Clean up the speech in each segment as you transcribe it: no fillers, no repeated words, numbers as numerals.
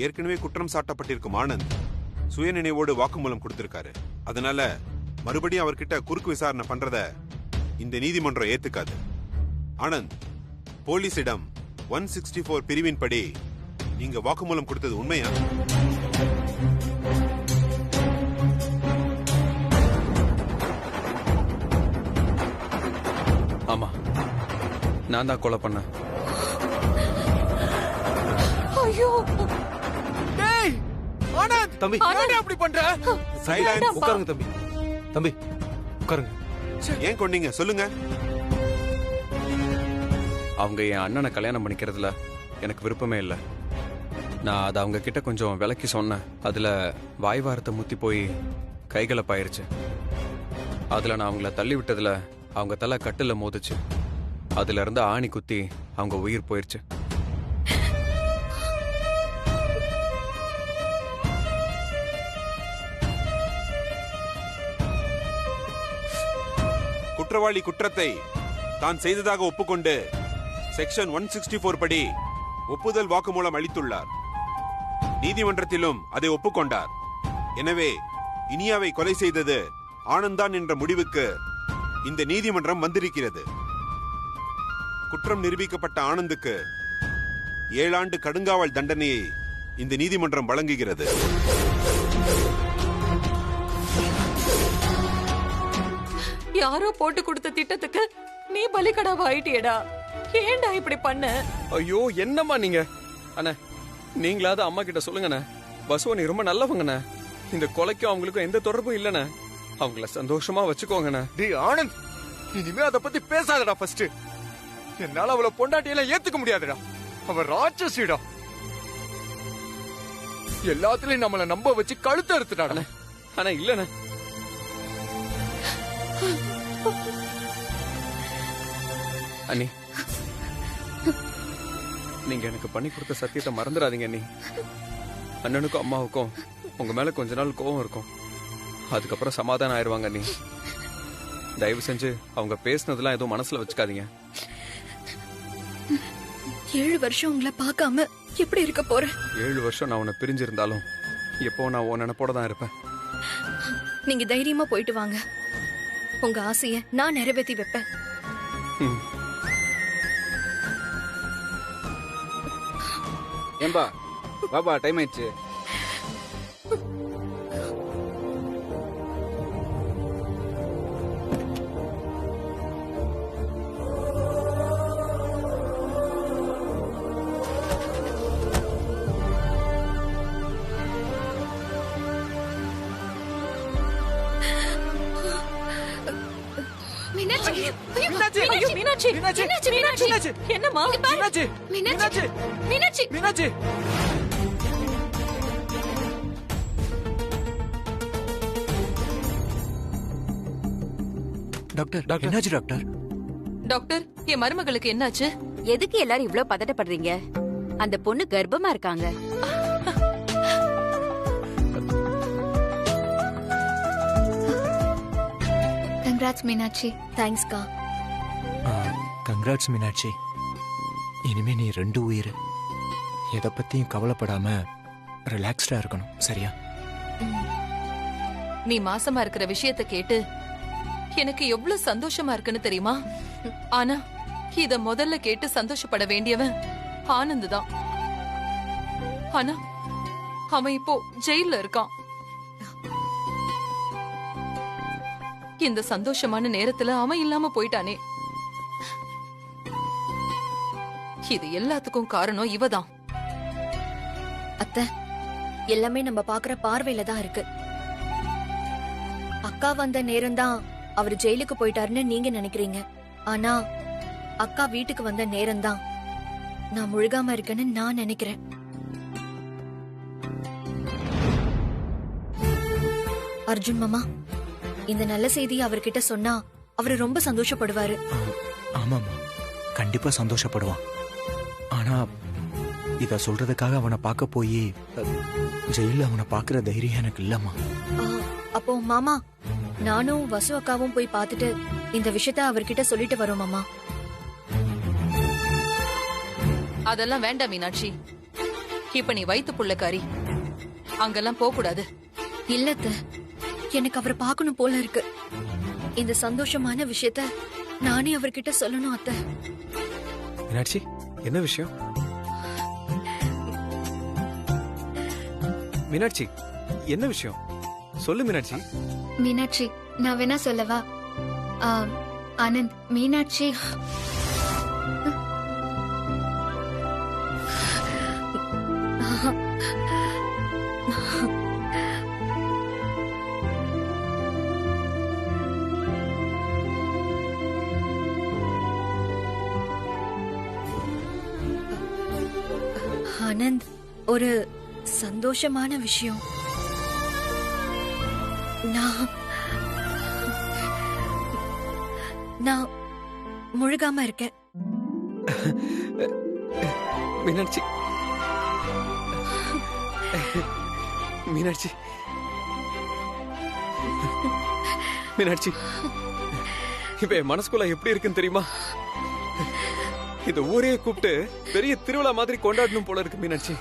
ஏற்கனவே குற்றம் சாட்டப்பட்டிருக்கும் ஆனந்த் சுயநினைவோடு வாக்குமூலம் கொடுத்திருக்காரு. அதனால மறுபடியும் அவர்கிட்ட குறுக்கு விசாரணை பண்றத இந்த நீதிமன்றம் ஏத்துக்காது. ஆனந்த், போலீசிடம் 164 பிரிவின் படி நீங்க வாக்குமூலம் கொடுத்தது உண்மையா? ஆமா, நான் தான் கொலை பண்ணேன். ஐயோ டேய் ஆனந்த், தம்பி ஏன் அப்படி பண்ற? சைலன்ஸ். உட்காருங்க தம்பி. தம்பி உட்காருங்க. ஏன் கொன்னீங்க சொல்லுங்க. அவங்க என் அண்ணனை கல்யாணம் பண்ணிக்கிறதுல எனக்கு விருப்பமே இல்லை. நான் அதை அவங்க கிட்ட கொஞ்சம் விலக்கி சொன்னேன். அதுல வாய் வாரத்தை முத்தி போய் கைகலப்பாயிருச்சு. அதுல நான் அவங்கள தள்ளி விட்டதுல அவங்க தலை கட்டுல மோதுச்சு. அதுல இருந்து ஆணி குத்தி அவங்க உயிர் போயிருச்சு. குற்றவாளி குற்றத்தை தான் செய்ததாக ஒப்புக்கொண்டு செக்ஷன் 164 படி ஒப்புதல் வாக்குமூலம் அளித்துள்ளார். நீதிமன்றத்திலும் அதை ஒப்புக்கொண்டார். எனவே இனியாவை கொலை செய்தது ஆனந்தான் என்ற முடிவுக்கு இந்த நீதிமன்றம் வந்திருக்கிறது. குற்றம் நிரூபிக்கப்பட்ட ஆனந்துக்கு 7 ஆண்டு கடுங்காவல் தண்டனையை இந்த நீதிமன்றம் வழங்குகிறது. யாரோ போட்டு கொடுத்த திட்டத்துக்கு நீ பலிகடாவா ஆயிட்டியடா. ஏன்டா இப்படி பண்ண? ஐயோ, என்னம்மா நீங்க? அண்ணா, நீங்களாவது அம்மா கிட்ட சொல்லுங்கண்ணே. பசுவ நீ ரொம்ப நல்லவங்கண்ணே. இந்த கொலைக்கும் அவங்களுக்கும் எந்த தொடர்பும் இல்லண்ணே. அவங்கள சந்தோஷமா வச்சுக்கோங்கண்ணே. டேய் ஆனந்த், இனிமே அத பத்தி பேசாதடா. ஃபர்ஸ்ட் என்னால அவளை பொண்டாட்டியெல்லாம் ஏத்துக்க முடியாதுடா. அவ ராட்சசிடா. எல்லாத்துலயும் நம்மள நம்ப வச்சு கழுத்து அறுத்துட்டாடா. ஆனா இல்லண்ணே. அண்ணி, நீங்க எனக்கு பண்ணி கொடுத்த சத்தியத்தை மறந்துடாதீங்க அண்ணி. அண்ணனுக்கும் அம்மாவுக்கும் உங்க மேல கொஞ்ச நாள் கோவம் இருக்கும். அதுக்கப்புறம் சமாதானம் ஆயிடுவாங்க அண்ணி. தயவு செஞ்சு அவங்க பேசினதெல்லாம் எதுவும் மனசுல வச்சுக்காதீங்க. 7 வருஷம் உங்களை பார்க்காம எப்படி இருக்க போற? 7 வருஷம் நான் உன்னை பிரிஞ்சிருந்தாலும் எப்போ நான் உன் நினைப்போட தான் இருப்பேன். நீங்க தைரியமா போயிட்டு வாங்க. உங்க ஆசைய நான் நிறைவேற்றி வைப்பேன். ஏம்பா பாபா, டைம் ஆயிடுச்சு. மீனாட்சி, மீனாட்சி, ஐயோ, மீனாட்சி, மீனாட்சி, மீனாட்சி, மீனாட்சி. மீனாட்சி. என்னம்மா? மீனாட்சி, மீனாட்சி, மீனாட்சி. மீனாட்சி. டாக்டர், என்னாச்சு டாக்டர்? டாக்டர், என் மருமகளுக்கு என்னாச்சு? எதுக்கு எல்லாரும் இவ்ளோ பதட்டப்படுறீங்க? அந்த பொண்ணு கர்ப்பமா இருக்காங்க. கங்க்ராட்ஸ் மீனாட்சி. தேங்க்ஸ் கா. கங்க்ராட்ஸ் மீனாட்சி. இனிமே நீ 2 உயிர். எதை பத்தியும் கவலைப்படாம ரிலாக்ஸ்டா இருக்கணும், சரியா? நீ மாசமா இருக்கிற விஷயத்தை கேட்டு எனக்கு எவ்வளவு சந்தோஷமா இருக்குன்னு தெரியுமா? ஆனா இத முதல்ல கேட்டு சந்தோஷப்பட வேண்டியவன் ஆனந்த் தான். ஆனா அவன் இப்போ ஜெயில இருக்கான். இந்த சந்தோஷமான நேரத்துல அவன் இல்லாம போயிட்டானே. இது எல்லாத்துக்கும் காரணம் இவதான். அத்தை, எல்லாமே நம்ம பாக்குற பார்வையில தான் இருக்கு. அக்கா வந்த நேரம் தான் அவர் ஜெயிலுக்கு போயிட்டாருன்னு நீங்க நினைக்கிறீங்க. ஆனா அக்கா வீட்டுக்கு வந்த நேரம் தான் நான் முழுகாம இருக்கேன்னு நான் நினைக்கிறேன். அர்ஜுன் மாமா, இந்த நல்ல செய்தி அவர்கிட்ட சொன்னா அவரு ரொம்ப சந்தோஷப்படுவாரு. ஆமாம்மா, கண்டிப்பா சந்தோஷப்படுவான். ஆனா இத சொல்றதுக்காக அவனை பார்க்க போய் ஜெயில அவனை பார்க்கிற தைரியம் எனக்கு இல்லம்மா. அப்போ மாமா, நானும் வசு அக்காவும் போய் பார்த்துட்டு இந்த விஷயத்த அவர்கிட்ட சொல்லிட்டு வரோம் மாமா. அதெல்லாம் வேண்டாம் மீனாட்சி. இப்ப நீ வயித்து புள்ளக்காரி, அங்கெல்லாம் போக கூடாது. இல்ல அத்தை, எனக்கு அவரை பார்க்கணும் போல இருக்கு. இந்த சந்தோஷமான விஷயத்த நானே அவர்கிட்ட சொல்லணும் அத்தை. மீனாட்சி, என்ன விஷயம்? மீனாட்சி, என்ன விஷயம்? சொல்லு மீனாட்சி. மீனாட்சி, நான் வேணா சொல்லவா? ஆனந்த், மீனாட்சி ஆனந்த், ஒரு சந்தோஷமான விஷயம். நான் முழுகாம இருக்கேன். மீனாட்சி, மீனாட்சி, மீனாட்சி, இப்ப என் மனசுக்குள்ள எப்படி இருக்குன்னு தெரியுமா? இந்த ஊரே கூப்பிட்டு பெரிய திருவிழா மாதிரி கொண்டாடணும் போல இருக்கு மீனாட்சி.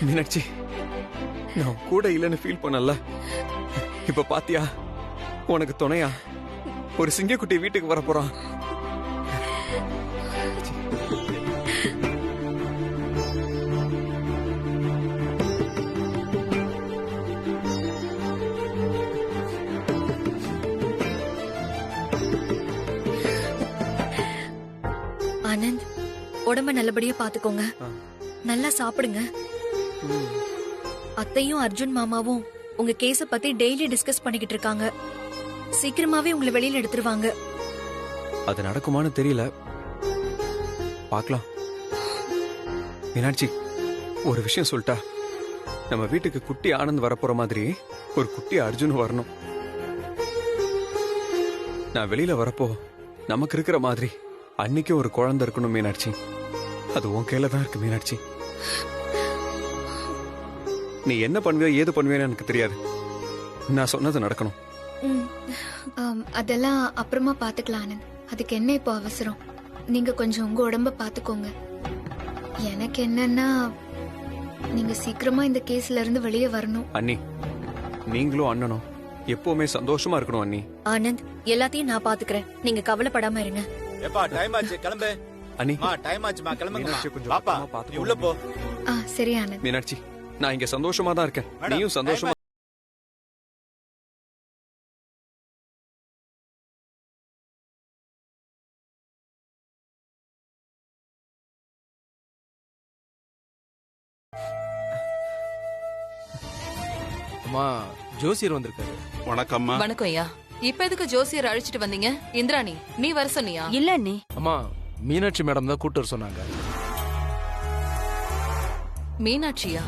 மீனாட்சி, நான் கூட இல்லைன்னு ஃபீல் பண்ணல. இப்ப பாத்தியா, உனக்கு துணையா ஒரு சிங்கக்குட்டி வீட்டுக்கு வர போறான். ஆனந்த், உடம்ப நல்லபடியா பாத்துக்கோங்க. நல்லா சாப்பிடுங்க. அத்தையும் அர்ஜுன் மாமாவும் உங்க கேஸ பத்தி டெய்லி டிஸ்கஸ் பண்ணிக்கிட்டு இருக்காங்க. சீக்கிரமாவே உங்களை வெளியில எடுத்துருவாங்க. அது நடக்குமான்னு தெரியல, பார்க்கலாம். மீனாட்சி, ஒரு விஷயம் சொல்லிட்டா, நம்ம வீட்டுக்கு குட்டி ஆனந்த் வரப்போற மாதிரி ஒரு குட்டி அர்ஜுன் வரணும். நான் வெளியில வரப்போ நமக்கு இருக்கிற மாதிரி அன்னைக்கும் ஒரு குழந்தை இருக்கணும் மீனாட்சி. அது உன் கையில தான் இருக்கு மீனாட்சி. நீ என்ன பண்ணுவியோ ஏது பண்ணுவியோன்னு எனக்கு தெரியாது. நான் சொன்னது நடக்கணும். அதெல்லாம் அப்புறமா பாத்துக்கலாம் ஆனந்த். அதுக்கு என்ன இப்போ அவசரம்? நீங்க கொஞ்சம் உங்க உடம்ப பாத்துக்கோங்க. எனக்கு என்னன்னா, நீங்க சீக்கிரமா இந்த கேஸ்ல இருந்து வெளியே வரணும். அண்ணி, நீங்களும் அண்ணனும் எப்பவுமே சந்தோஷமா இருக்கணும் அண்ணி. ஆனந்த், எல்லாத்தையும் நான் பாத்துக்கிறேன். நீங்க கவலைப்படாம இருங்க. ஏப்பா, டைம் ஆச்சு, கிளம்பு. அண்ணி, டைம் ஆச்சுமா, கிளம்புங்க. மீனாட்சி கொஞ்சம் பாப்பா, பாத்து நீ உள்ள போ. சரி ஆனந்த். மீனாட்சி, நான் இங்க சந்தோஷமா தான் இருக்கேன். நீயும் சந்தோஷமா. அம்மா, ஜோசியர் வந்திருக்காரு. வணக்கம்மா. வணக்கம் ஐயா. இப்ப எதுக்கு ஜோசியர் அழைச்சிட்டு வந்தீங்க? இந்திராணி, நீ வர சொன்னியா? இல்ல அண்ணி. அம்மா, மீனாட்சி மேடம் தான் கூட்டு வர சொன்னாங்க. மீனாட்சியா?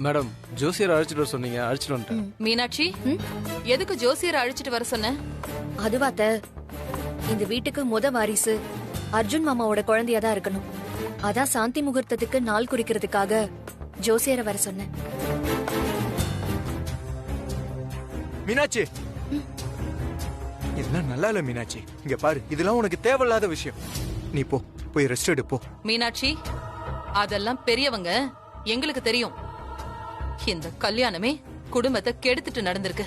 மேடம், ஜோசியர் அழைச்சிட்டு வர சொன்னீங்க, அழைச்சிட்டு வந்துட்டேன். மீனாட்சி, எதுக்கு ஜோசியர் அழைச்சிட்டு வர சொன்ன? அதுவாத்த, இந்த வீட்டுக்கு முத வாரிசு அர்ஜுன் மாமாவோட குழந்தையா தான் இருக்கணும். அதான் சாந்தி முகூர்த்தத்துக்கு நாள் குறிக்கிறதுக்காக ஜோசியரை வர சொன்னேன். மீனாட்சி, இதெல்லாம் நல்லா இல்ல மீனாட்சி. இங்க பாரு, இதெல்லாம் உனக்கு தேவையில்லாத விஷயம். நீ போய் ரெஸ்ட் எடு போ. மீனாட்சி, அதெல்லாம் பெரியவங்க, எங்களுக்கு தெரியும். இந்த கல்யாணமே குடும்பத்தை கெடுத்துட்டு நடந்திருக்கு.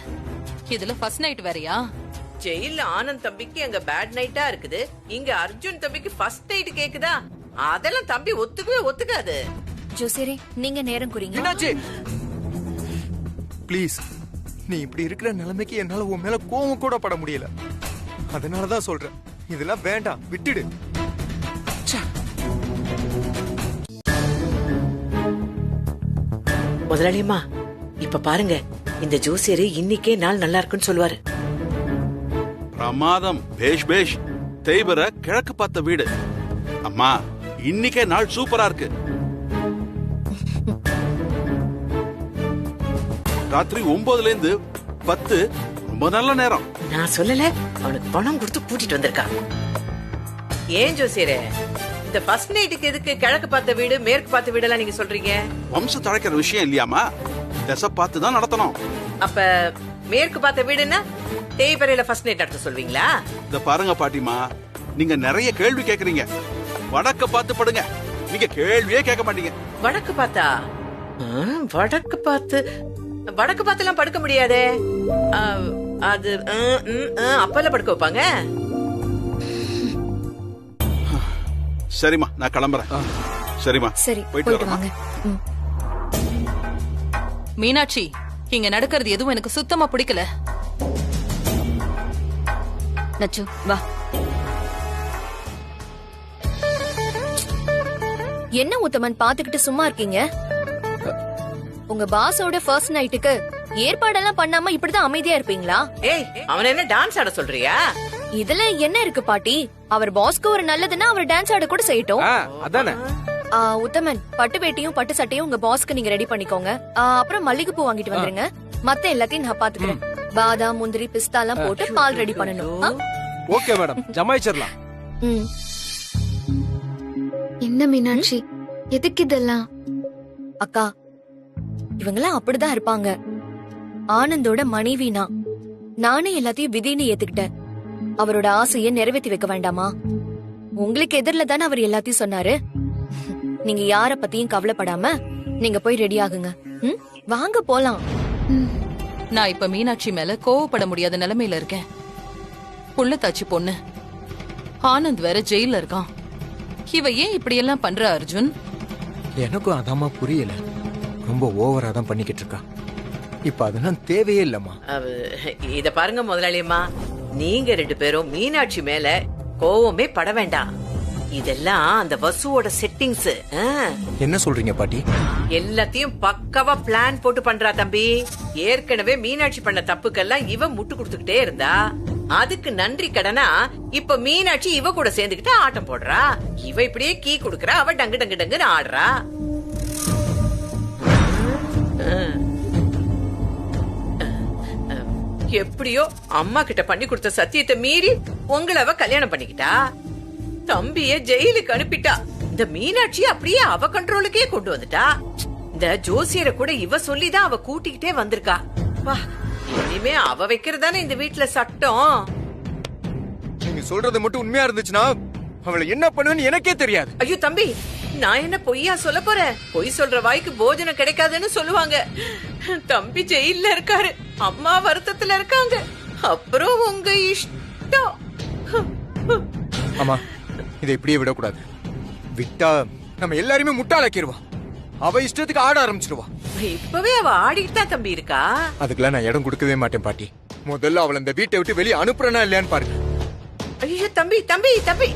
இதுல ஃபர்ஸ்ட் நைட் வேறயா? ஜெயில ஆனந்த் தம்பிக்கு அங்க பேட் நைட்டா இருக்குது, இங்க அர்ஜுன் தம்பிக்கு ஃபர்ஸ்ட் நைட் கேக்குதா? அதெல்லாம் தம்பி ஒத்துக்காது. ஜோசியரே, நீங்க நேரம் குறிங்க. மீனாட்சி, ப்ளீஸ். நீ இப்படி இருக்கிற நிலைமைக்கு என்னால உன் மேல கோவம் கூட பட முடியல. அதனாலதான் சொல்றேன், இதெல்லாம் வேண்டாம், விட்டுடு. முதலாளியம்மா, இப்ப பாருங்க, இந்த ஜோசியரு இன்னைக்கே நாள் நல்லா இருக்குன்னு சொல்லுவாரு. பிரமாதம். பேஷ் பேஷ். தேய்வர கிழக்கு பார்த்த வீடு. அம்மா, இன்னைக்கே நாள் சூப்பரா இருக்கு. ராத்திரி 9ல இருந்து 10 ரொம்ப நல்ல நேரம். நான் சொல்லல, அவனுக்கு பணம் கொடுத்து கூட்டிட்டு வந்திருக்கா. ஏன் ஜோசியரே, இந்த ஃபர்ஸ்ட் நைட்டுக்கு எதுக்கு கிழக்கு பார்த்த வீடு மேற்கு பார்த்த வீடெல்லாம் நீங்க சொல்றீங்க? வம்ச தழைக்கிற விஷயம் இல்லையாமா, திசை பார்த்து தான் நடத்தணும். அப்ப மேற்கு பார்த்த வீடுன்னா தேய்பறையில ஃபர்ஸ்ட் நைட் நடத்த சொல்வீங்களா? இத பாருங்க பாட்டிமா, நீங்க நிறைய கேள்வி கேக்குறீங்க. வடக்க பார்த்து படுங்க. நீங்க கேள்வியே கேட்க மாட்டீங்க. வடக்கு பார்த்தா வடக்கு பார்த்துலாம் படுக்க முடியாதே. அது அப்பெல்லாம் படுக்க வைப்பாங்க. சரிம்மா, நான் கிளம்புறேன். சரிம்மா, சரி போயிட்டு போயிட்டு வாங்க. ம். மீனாட்சி, இங்க நடக்கிறது எதுவும் எனக்கு சுத்தமா பிடிக்கல. நச்சு வா. என்ன உத்தமன் பாத்துக்கிட்டு சும்மா இருக்கீங்க? உங்க பாஸோட ஃபர்ஸ்ட் நைட்டுக்கு ஏற்பாடெல்லாம் பண்ணாம இப்படிதான் அமைதியா இருப்பீங்களா? ஏய், அவன் என்ன டான்ஸ் ஆட சொல்றியா? இதுல என்ன இருக்கு பாட்டி? அவர் பாஸ்க்கு ஒரு நல்லதுன்னா அவர் டான்ஸ் ஆட கூட செய்யட்டும். அதானே. உத்தமன், பட்டு வேட்டியும் பட்டு சட்டையும் உங்க பாஸ்க்கு நீங்க ரெடி பண்ணிக்கோங்க. அப்புறம் மல்லிகைப்பூ வாங்கிட்டு வந்துருங்க. மத்த எல்லாத்தையும் நான் பாத்துக்கிறேன். பாதாம், முந்திரி, பிஸ்தா எல்லாம் போட்டு பால் ரெடி பண்ணணும். ஓகே மேடம், ஜமாயிச்சிடலாம். என்ன மீனாட்சி, எதுக்கு இதெல்லாம்? அக்கா, இவங்கெல்லாம் அப்படிதான் இருப்பாங்க. ஆனந்தோட மனைவினா நானே எல்லாத்தையும் விதின்னு ஏத்துக்கிட்டேன். அவரோட ஆசையை நிறைவேற்றி வைக்க வேண்டாமா? உங்களுக்கு எதிரில தானே அவர் எல்லாத்தையும் சொன்னாரு. நீங்க யார பத்தியும் கவலைப்படாம நீங்க போய் ரெடி ஆகுங்க. வாங்க போலாம். நான் இப்ப மீனாட்சி மேல கோவப்பட முடியாத நிலைமையில இருக்கேன். புள்ளத்தாச்சி பொண்ணு ஆனந்த் வேற ஜெயில இருக்கான். இவ ஏன் இப்படி எல்லாம் பண்ற அர்ஜுன்? எனக்கும் அதாம்மா புரியல. ரொம்ப ஓவரா தான் பண்ணிக்கிட்டு இருக்கா. இப்ப அதெல்லாம் தேவையே இல்லம்மா. இத பாருங்க முதலாளியம்மா, நீங்க 2 பேரும் மீனாட்சி மேல கோவமே பட வேண்டாம். இதெல்லாம் அந்த வசுவோட செட்டிங்ஸ். என்ன சொல்றீங்க பாட்டி? எல்லாத்தையும் பக்கவா பிளான் போட்டு பண்றா தம்பி. ஏற்கனவே மீனாட்சி பண்ண தப்புக்கெல்லாம் இவ முட்டு கொடுத்துக்கிட்டே இருந்தா. அதுக்கு நன்றி கடனா இப்ப மீனாட்சி இவ கூட சேர்ந்துக்கிட்டு ஆட்டம் போடுறா. இவ இப்படியே கீ குடுக்கறா, அவ டங்கு டங்கு டங்குன்னு ஆடுறா. எப்படியோ அம்மா கிட்ட பண்ணி கொடுத்த சத்தியத்தை மீறி உங்களை அவ கல்யாணம் பண்ணிக்கிட்டா. தம்பிய ஜெயிலுக்கு அனுப்பிட்டா. இந்த மீனாட்சி அப்படியே அவ கண்ட்ரோலுக்கே கொண்டு வந்துட்டா. இந்த ஜோசியரை கூட இவ சொல்லிதான் அவ கூட்டிக்கிட்டே வந்திருக்கா. வா, இனிமே அவ வைக்கிறதானே இந்த வீட்டுல சட்டம். நீங்க சொல்றது மட்டும் உண்மையா இருந்துச்சுன்னா அவளை என்ன பண்ணுவேன்னு எனக்கே தெரியாது. ஐயோ தம்பி, நான் என்ன பொய்யா சொல்ல போறேன்? பொய் சொல்ற வாய்க்கு போஜனம் கிடைக்காதுன்னு சொல்லுவாங்க. தம்பி ஜெயில இருக்காரு, அம்மா வருத்தத்துல இருக்காங்க. அப்புறம் உங்க இஷ்டம். ஆமா, இதை இப்படியே விடக்கூடாது. விட்டா நம்ம எல்லாருமே முட்டாளாக்கிடுவா. அவ இஷ்டத்துக்கு ஆட ஆரம்பிச்சிருவா. இப்பவே அவ ஆடிட்டு தான் தம்பி இருக்கா. அதுக்கெல்லாம் நான் இடம் கொடுக்கவே மாட்டேன் பாட்டி. முதல்ல அவளை இந்த வீட்டை விட்டு வெளியே அனுப்புறனா இல்லையான்னு பாருங்க. ஐயோ தம்பி தம்பி தம்பி.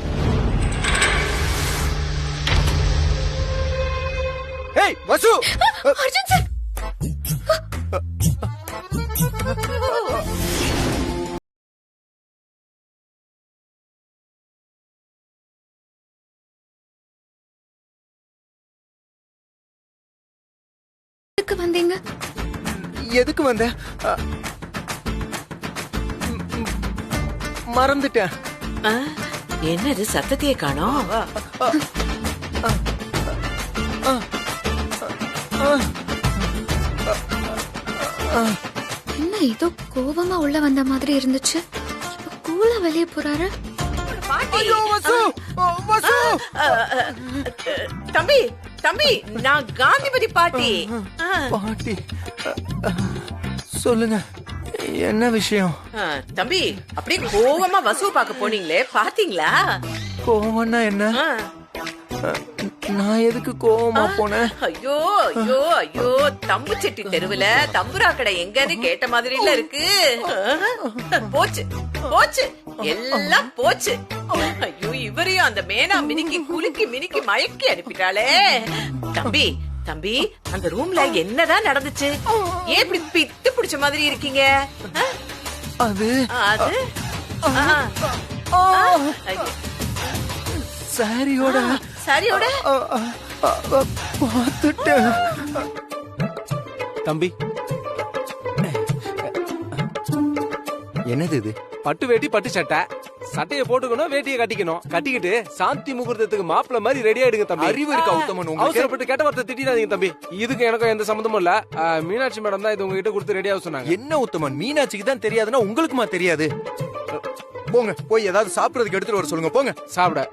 ஏய் வசு, அர்ஜுன் சார். எதுக்கு வந்தீங்க? எதுக்கு வந்த? மறந்துட்டேன். என்னது சத்தத்தையே காணோம்? என்ன ஏதோ கோவமா உள்ள வந்த மாதிரி இருந்துச்சு. இப்ப கூலா வெளியே போறாரு. தம்பி தம்பி, நான் காந்திபதி பாட்டி. பாட்டி சொல்லுங்க, என்ன விஷயம்? தம்பி, அப்படியே கோவமா வசு பார்க்க போனீங்களே, பாத்தீங்களா? கோவம்னா என்ன? நான் எதுக்கு கோவமா போனேன்? ஐயோ ஐயோ ஐயோ, தம்பு செட்டி தெருவுல தம்புரா கடை எங்கன்னு கேட்ட மாதிரி இல்ல இருக்கு. போச்சு போச்சு, எல்லாம் போச்சு. ஐயோ, இவரையும் அந்த மேனா மினிக்கி குலுக்கி மினிக்கி மயக்கி அனுப்பிட்டாளே. தம்பி தம்பி, அந்த ரூம்ல என்னதான் நடந்துச்சு? ஏன் இப்படி பித்து பிடிச்ச மாதிரி இருக்கீங்க? அது அது சாரியோட சாரியோட பார்த்துட்டேன். தம்பி, என்னது இது? பட்டு வேட்டி பட்டு சட்டை. சட்டையை போட்டுக்கணும், வேட்டியை கட்டிக்கணும். கட்டிக்கிட்டு சாந்தி முகூர்த்தத்துக்கு மாப்பிள்ள மாதிரி ரெடி ஆயிடுங்க தம்பி. அறிவு இருக்கா உத்தமன் உங்களுக்கு? அவசரப்பட்டு கெட்ட வார்த்தை திட்டிடாதீங்க தம்பி. இதுக்கு எனக்கும் எந்த சம்பந்தமும் இல்ல. மீனாட்சி மேடம் தான் இது உங்ககிட்ட கொடுத்து ரெடியாக சொன்னாங்க. என்ன உத்தமன், மீனாட்சிக்கு தான் தெரியாதுன்னா உங்களுக்குமா தெரியாது? போங்க, போய் ஏதாவது சாப்பிடறதுக்கு எடுத்துட்டு வர சொல்லுங்க. போங்க சாப்பிட.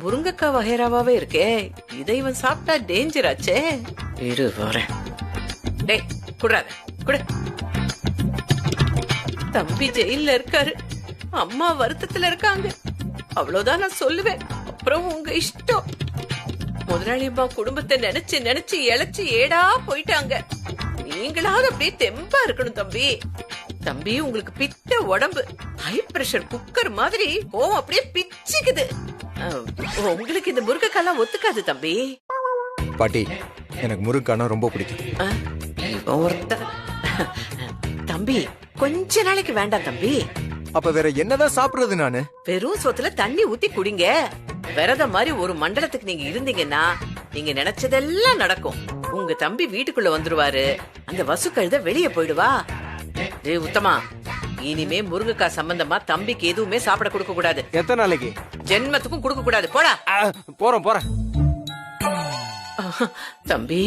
முருங்கக்காய் வகைராவே இருக்கே, இதை இவன் சாப்பிட்டா டேஞ்சர் ஆச்சே. இரு வரேன். டேய் குடுறாத, குடு. தம்பி ஜெயில இருக்காரு, அம்மா வருத்தத்துல இருக்காங்க, அவ்வளவுதான் நான் சொல்லுவேன். அப்புறம் உங்க இஷ்டம். முதலாளி அம்மா குடும்பத்தை நினைச்சு நினைச்சு இழைச்சு ஏடா போயிட்டாங்க. நீங்களாவது அப்படியே தெம்பா இருக்கணும் தம்பி. தம்பி உங்களுக்கு பித்த உடம்பு, ஹை பிரஷர் குக்கர் மாதிரி கோவம் அப்படியே பிச்சுக்குது. உங்களுக்கு இந்த முருங்கைக்காலாம் ஒத்துக்காது தம்பி. பாட்டி, எனக்கு முருங்கைக்கானா ரொம்ப பிடிக்கும். இவன் ஒருத்தன். தம்பி கொஞ்ச நாளைக்கு வேண்டாம் தம்பி. அப்ப வேற என்னதான் சாப்பிடுறது நானு? வெறும் சோத்துல தண்ணி ஊத்தி குடிங்க. விரதம் மாதிரி ஒரு மண்டலத்துக்கு நீங்க இருந்தீங்கன்னா நீங்க நினைச்சதெல்லாம் நடக்கும். உங்க தம்பி வீட்டுக்குள்ள வந்துருவாரு, அந்த வசு கழுத வெளியே போயிடுவா. உத்தமா, இனிமே முருங்கைக்காய் சம்பந்தமா தம்பிக்கு எதுவுமே சாப்பிட கொடுக்க கூடாது. எத்தனை நாளைக்கு? ஜென்மத்துக்கும் கொடுக்க கூடாது. போடா. போறேன். தம்பி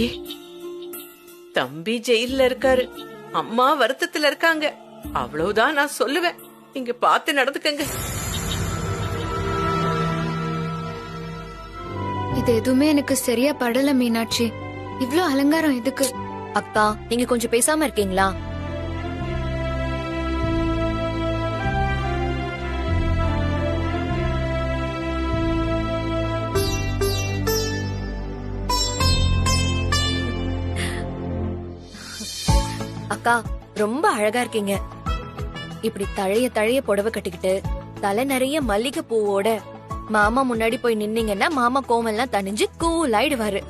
தம்பி ஜெயில இருக்காரு, அம்மா வருத்தத்துல இருக்காங்க, அவ்வளவுதான் நான் சொல்லுவேன். இங்க பார்த்து நடந்துக்கங்க. இது எதுவுமே எனக்கு சரியா படல மீனாட்சி. இவ்ளோ அலங்காரம் எதுக்கு? அக்கா, நீங்க கொஞ்சம் பேசாம இருக்கீங்களா? அக்கா, ரொம்ப அழகா இருக்கீங்க. இப்படி தழைய தழைய புடவை கட்டிக்கிட்டு தலை நிறைய மல்லிகை பூவோட மாமா முன்னாடி போய் நின்னீங்கன்னா மாமா கோமெல்லாம் தணிஞ்சு கூல் ஆயிடுவாரு.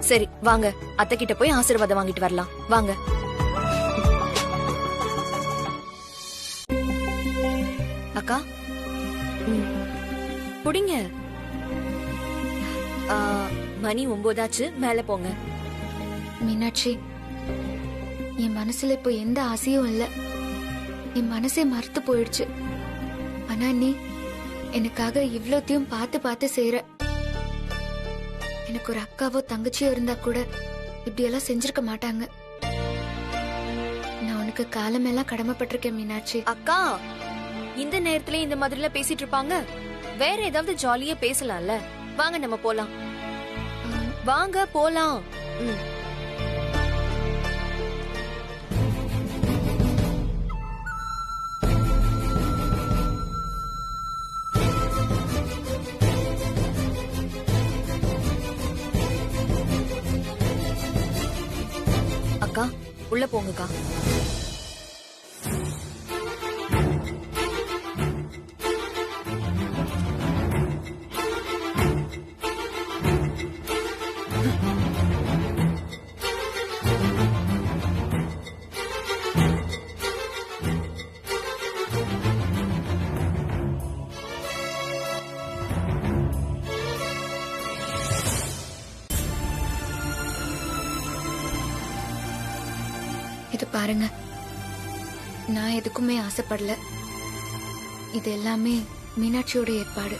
சரி வாங்க, அத்தை கிட்ட போய் ஆசீர்வாதம் வாங்கிட்டு வரலாம் வாங்க. அக்கா புடிங்க. மணி 9 ஆச்சு, மேல போங்க. மீனாட்சி, என் மனசுல இப்போ எந்த ஆசையும் இல்ல. என் மனசே மறுத்து போயிடுச்சு. ஆனா நீ எனக்காக இவ்ளோத்தையும் பார்த்து பார்த்து செய்யற. எனக்கு ஒரு அக்காவோ தங்கச்சியோ இருந்தா கூட இப்படி எல்லாம் செஞ்சிருக்க மாட்டாங்க. நான் உனக்கு காலமெல்லாம் கடமைப்பட்டிருக்கேன் மீனாட்சி. அக்கா, இந்த நேரத்துல இந்த மாதிரி எல்லாம் பேசிட்டு இருப்பாங்க. வேற ஏதாவது ஜாலியா பேசலாம்ல. வாங்க நம்ம போலாம். வாங்க போலாம். அக்கா உள்ள போங்கக்கா. இது பாருங்க, நான் எதுக்குமே ஆசைப்படல. இது எல்லாமே மீனாட்சியோட ஏற்பாடு.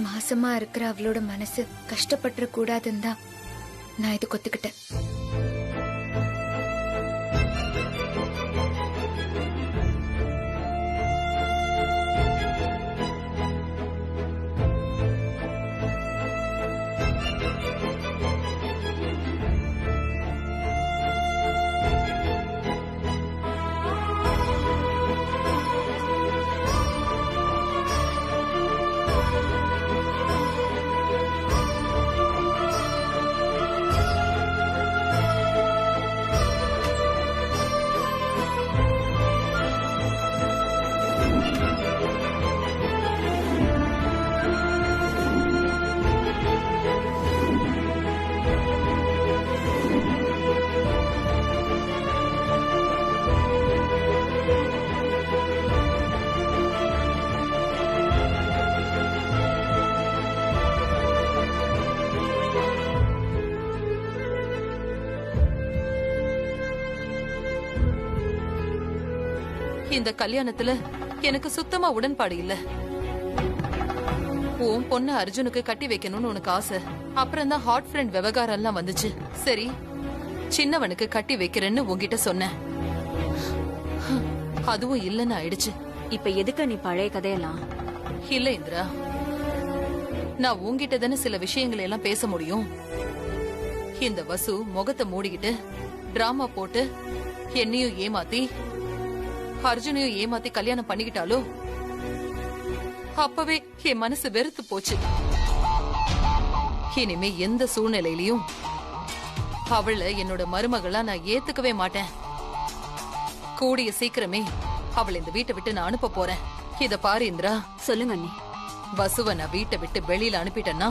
மாசமா இருக்கிற அவளோட மனசு கஷ்டப்பட்டுற கூடாதுன்னு தான் நான் இது ஒத்துக்கிட்டேன். இந்த கல்யாணத்துல எனக்கு சுத்தமா உடன்பாடு இல்ல. உன் பொண்ணு அர்ஜுனுக்கு கட்டி வைக்கணும்னு உனக்கு ஆசை. அப்புறம் தான் ஹாட் ஃப்ரெண்ட் விவகாரம் எல்லாம் வந்துச்சு. சரி, சின்னவனுக்கு கட்டி வைக்கிறேன்னு உன்கிட்ட சொன்னேன். அதுவும் இல்லன்னு ஆயிடுச்சு. இப்ப எதுக்கு நீ பழைய கதையெல்லாம்? இல்ல இந்திரா, நான் உன்கிட்ட தானே சில விஷயங்களை எல்லாம் பேச முடியும். இந்த வசு முகத்தை மூடிக்கிட்டு டிராமா போட்டு என்னையும் ஏமாத்தி அர்ஜுனையும் ஏமாத்தி கல்யாணம் பண்ணிக்கிட்டாலோ அப்பவே என் மனசு வெறுத்து போச்சு. இனிமே எந்த சூழ்நிலையிலயும் அவளை என்னோட மருமகளா நான் ஏத்துக்கவே மாட்டேன். கூடிய சீக்கிரமே அவளை இந்த வீட்டை விட்டு நான் அனுப்ப போறேன். இத பாரு இந்திரா. சொல்லுங்க அண்ணி. வசுவ நான் வீட்டை விட்டு வெளியில அனுப்பிட்டேன்னா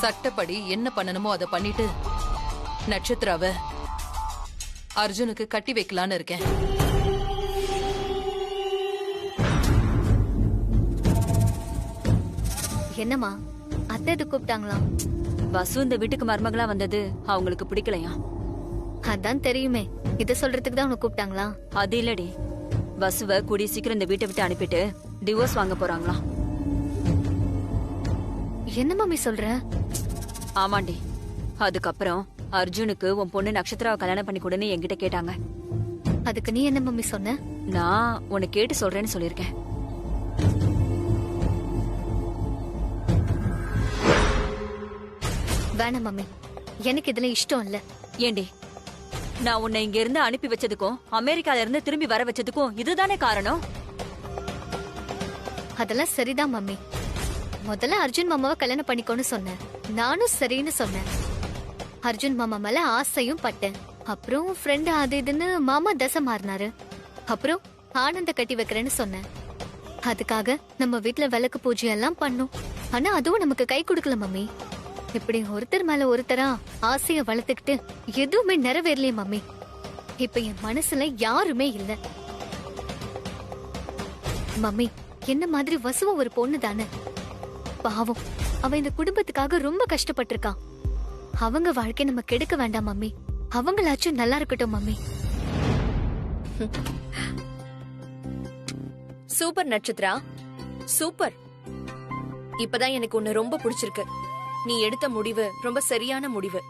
சட்டப்படி என்ன பண்ணணுமோ அதை பண்ணிட்டு நட்சத்திராவ அர்ஜுனுக்கு கட்டி வைக்கலான்னு இருக்கேன். என்னம்மா, அத்தை எது கூப்பிட்டாங்களா? வசு இந்த வீட்டுக்கு மருமகளா வந்தது அவங்களுக்கு பிடிக்கலையா? அதான் தெரியுமே, இத சொல்றதுக்கு தான் உன்னை கூப்பிட்டாங்களா? அது இல்லடி, வசுவ கூடிய சீக்கிரம் இந்த வீட்டை விட்டு அனுப்பிட்டு டிவோர்ஸ் வாங்க போறாங்களா? என்ன மம்மி சொல்ற? ஆமாண்டி. அதுக்கப்புறம் அர்ஜுனுக்கு உன் பொண்ணு நட்சத்திராவை கல்யாணம் பண்ணி கொடுன்னு என்கிட்ட கேட்டாங்க. அதுக்கு நீ என்ன மம்மி சொன்ன? நான் உன்னை கேட்டு சொல்றேன்னு சொல்லிருக்கேன். வேணாம் மம்மி, எனக்கு இதுல இஷ்டம் இல்ல. ஏண்டி, நான் உன்னை இங்க இருந்து அனுப்பி வச்சதுக்கும் அமெரிக்கால இருந்து திரும்பி வர வச்சதுக்கும் இதுதானே காரணம்? அதெல்லாம் சரிதான் மம்மி. முதல்ல அர்ஜுன் மாமாவை கல்யாணம் பண்ணிக்கோன்னு சொன்னேன். நானும் சரின்னு சொன்னேன். அர்ஜுன் மாமா மேல ஆசையும் பட்டேன். அப்புறம் ஃப்ரெண்ட் அது இதுன்னு மாமா தசை மாறினாரு. அப்புறம் ஆனந்த கட்டி வைக்கிறேன்னு சொன்னேன். அதுக்காக நம்ம வீட்டுல விளக்கு பூஜை எல்லாம் பண்ணோம். ஆனா அதுவும் நமக்கு கை கொடுக்கல மம்மி. இப்படி ஒருத்தர் மேல ஒருத்தரா ஆசைய வளர்த்துக்கிட்டு எதுவுமே நிறைவேறலையே மம்மி. இப்ப என் மனசுல யாருமே இல்ல மம்மி. என்ன மாதிரி வசுவ ஒரு பொண்ணு தானே, பாவம். அவ இந்த குடும்பத்துக்காக ரொம்ப கஷ்டப்பட்டிருக்கான். அவங்க வாழ்க்கை நம்ம கெடுக்க வேண்டாம் மம்மி. அவங்களாச்சும் நல்லா இருக்கட்டும் மம்மி. Super Nakshatra, super. இப்பதான் எனக்கு உன்னை ரொம்ப பிடிச்சிருக்கு. நீ எடுத்த முடிவு ரொம்ப சரியான முடிவு.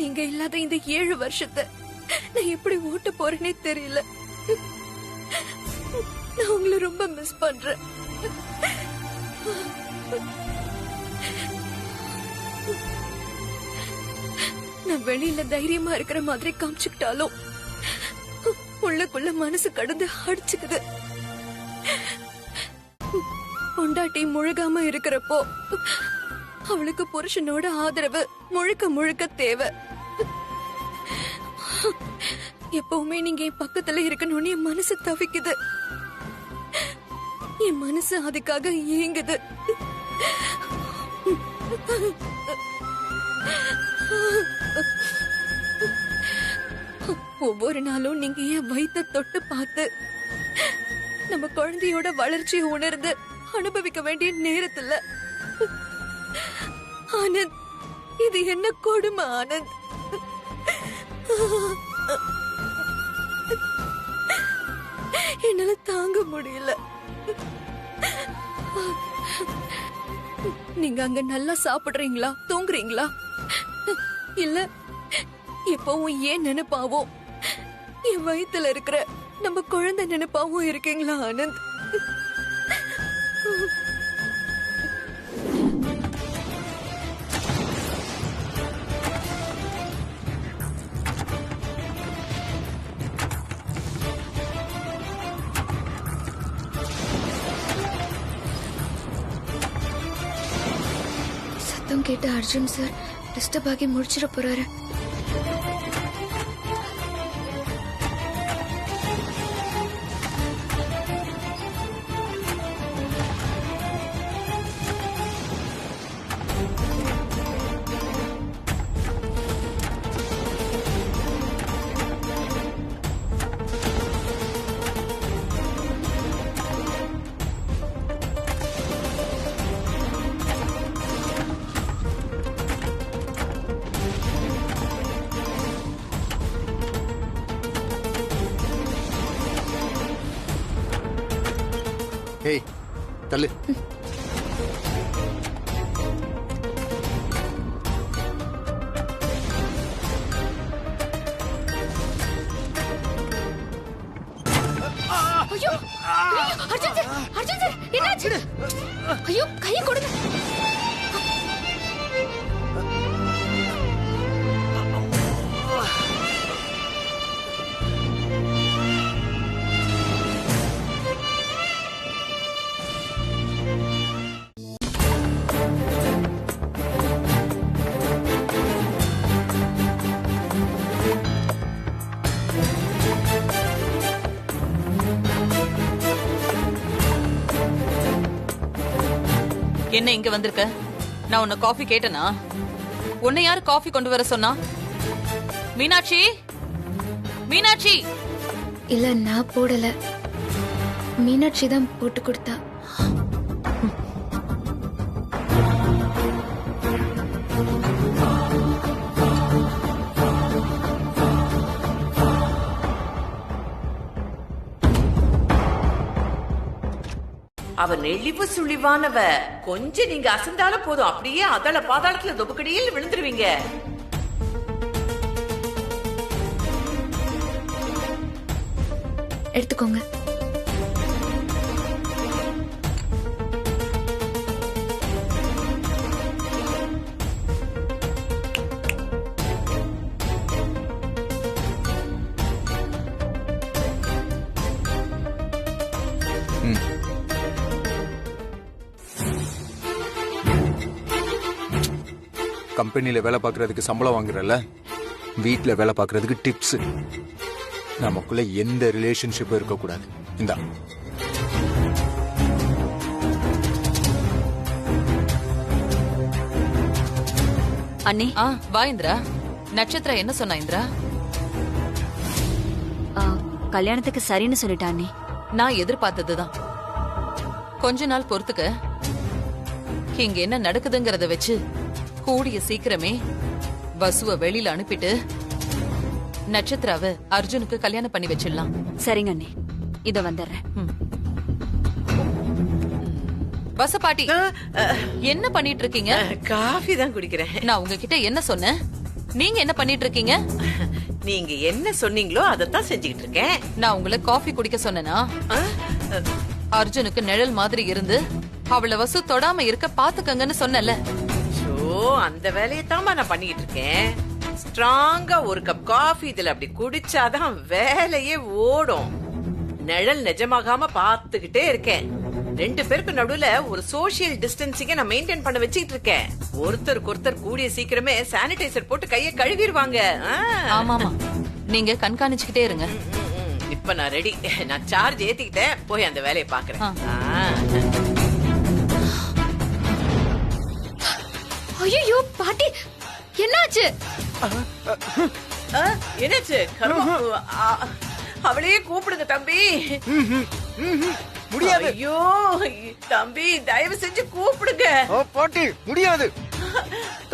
நீங்க இல்லாத இந்த 7 வருஷத்தை நான் எப்படி ஓட்ட போறேனே தெரியல. நான் உங்களை ரொம்ப மிஸ் பண்றேன். நான் வெளியில தைரியமா இருக்கிற மாதிரி காமிச்சுக்கிட்டாலும் உள்ளுக்குள்ள மனசு கடந்து அடிச்சுக்குது. பொண்டாட்டி முழுகாம இருக்கிறப்போ அவளுக்கு புருஷனோட ஆதரவு முழுக்க முழுக்க தேவை. எப்பவுமே நீங்க என் பக்கத்துல இருக்கணும்னு என் மனசு தவிக்குது. என் மனசு அதுக்காக ஏங்குது. ஒவ்வொரு நாளும் நீங்க என் வயித்தை தொட்டு பார்த்து நம்ம குழந்தையோட வளர்ச்சியை உணர்ந்து அனுபவிக்க வேண்டிய நேரத்துல ஆனந்த், இது என்ன கொடுமை ஆனந்த். என்னால தாங்க முடியல. நீங்க அங்க நல்லா சாப்பிடுறீங்களா, தூங்குறீங்களா, இல்ல எப்பவும் ஏன் நினைப்பாவோ என் வயித்துல இருக்கிற நம்ம குழந்தை நினைப்பாவும் இருக்கீங்களா ஆனந்த்? சத்தம் கேட்ட அர்ஜுன் சார் டிஸ்டர்ப் ஆகி முடிச்சிட போறாரு. ஏய் தள்ளு. ஐயோ ஐயோ, அர்ஜுன் சார், அர்ஜுன் சார், என்னாச்சு? ஐயோ, கையை கொடுங்க. என்ன இங்க வந்திருக்க? நான் உன்னை காஃபி கேட்டனா? உன்னை யாரு காஃபி கொண்டு வர சொன்னா? மீனாட்சி, மீனாட்சி. இல்ல, நான் போடல. மீனாட்சி தான் போட்டு கொடுத்தா. அவ நெளிவு சுழிவானவ. கொஞ்சம் நீங்க அசந்தாலும் போதும், அப்படியே அதள பாதாளத்துல தொபுக்கடியில் விழுந்துருவீங்க. எடுத்துக்கோங்க. கம்பெனில வேலை பார்க்கறதுக்கு சம்பளம் வாங்குறல, வீட்ல வேலை பார்க்கறதுக்கு டிப்ஸ். நமக்குள்ள எந்த ரிலேஷன்ஷிப்பும் இருக்கக்கூடாது. இந்தா. அண்ணி. வா இந்திரா. நட்சத்திரா என்ன சொன்னா இந்திரா? கல்யாணத்துக்கு சரின்னு சொல்லிட்டா அண்ணி. நான் எதிர்பார்த்ததுதான். கொஞ்ச நாள் பொறுத்துக்க. இங்க என்ன நடக்குதுங்கறத வச்சு கூடிய சீக்கிரமே வசுவ வெளியில அனுப்பிட்டு நட்சத்திராவை அர்ஜுனுக்கு கல்யாணம் பண்ணி வச்சிடலாம். சரிங்க அண்ணி, இத வந்துடுறேன். வச பாட்டி, என்ன பண்ணிட்டு இருக்கீங்க? காஃபி தான் குடிக்கிறேன். நான் உங்ககிட்ட என்ன சொன்னேன்? நீங்க என்ன பண்ணிட்டு இருக்கீங்க? நீங்க என்ன சொன்னீங்களோ அதத்தான் செஞ்சுக்கிட்டு இருக்கேன். நான் உங்களை காஃபி குடிக்க சொன்னேனா? அர்ஜுனுக்கு நிழல் மாதிரி இருந்து அவளை வசு தொடாம இருக்க பாத்துக்கங்கன்னு சொன்னல. அந்த வேலையத்தான் நான் பண்ணிட்டு இருக்கேன். ஸ்ட்ராங்கா ஒரு கப் காஃபி இதுல அப்படி குடிச்சாதான் வேலையே ஓடும். நிழல் நிஜமாகாம பாத்துக்கிட்டே இருக்கேன். 2 பேருக்கு நடுவுல ஒரு சோசியல் டிஸ்டன்சிங்க நான் மெயின்டைன் பண்ண வச்சுக்கிட்டு இருக்கேன். ஒருத்தருக்கு ஒருத்தர் கூடிய சீக்கிரமே சானிடைசர் போட்டு கையை கழுவிடுவாங்க. ஆமாமா, நீங்க கண்காணிச்சுக்கிட்டே இருங்க. இப்ப நான் ரெடி. நான் சார்ஜ் ஏத்திக்கிட்டேன். போய் அந்த வேலையை பாக்குறேன். ஐயோ பாட்டி, என்னாச்சு? என்னாச்சு? அவளையே கூப்பிடுங்க தம்பி. முடியாது. ஐயோ தம்பி, தயவு செஞ்சு கூப்பிடுங்க. பாட்டி முடியாது.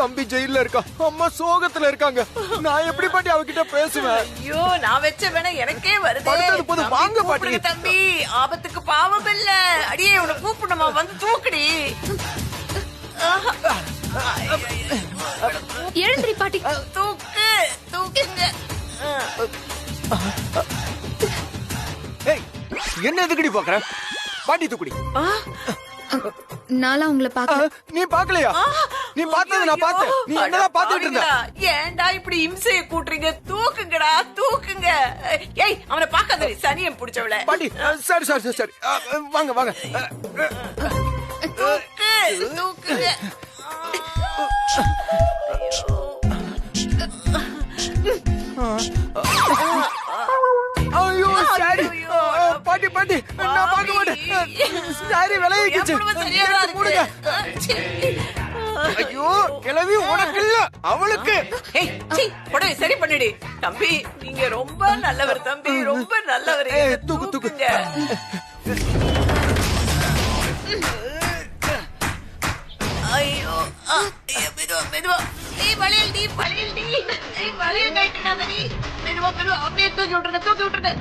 தம்பி ஜெயில இருக்கா, அம்மா சோகத்துல இருக்காங்க. நான் எப்படி பாட்டி அவகிட்ட பேசுவேன்? ஐயோ, நான் வச்ச வேணா எனக்கே வருது. வாங்க பாட்டி. தம்பி, ஆபத்துக்கு பாவம் இல்ல. அடியே உன்னை கூப்பிடணுமா? வந்து தூக்குடி. எழுந்திரி பாட்டி. தூக்கு, தூக்குங்க. என்ன எதுக்கடி பாக்குற? பாட்டி தூக்குடி. நாளா உங்களை பாக்கல. நீ பாக்கலையா? நீ பார்த்தது நான் பார்த்தேன். நீ என்னதான் பாத்துட்டு இருந்த? ஏன்டா இப்படி இம்சைய கூட்டுறீங்க? தூக்குங்கடா, தூக்குங்க. ஏய், அவனை பாக்காத, சனியம் பிடிச்சவள. பாட்டி சரி சரி சரி, வாங்க வாங்க. தூக்கு, தூக்குங்க. ஐயோ சாரி பாட்டி, பாட்டி நான் பார்க்க மாட்டேன். சாரி விளையாடுச்சு. ஐயோ கிளவி உனக்கு இல்ல, அவளுக்கு. உடனே சரி பண்ணிடு. தம்பி, நீங்க ரொம்ப நல்லவர் தம்பி, ரொம்ப நல்லவர். தூக்கு தூக்கு. ஐயோ, மெதுவா மெதுவா. நீ வளையல், நீ வளையல், நீ வளையல் கட்டினாத. நீ மெதுவா மெதுவா அப்படியே தூக்கி விட்டுருங்க, தூக்கி விட்டுருங்க.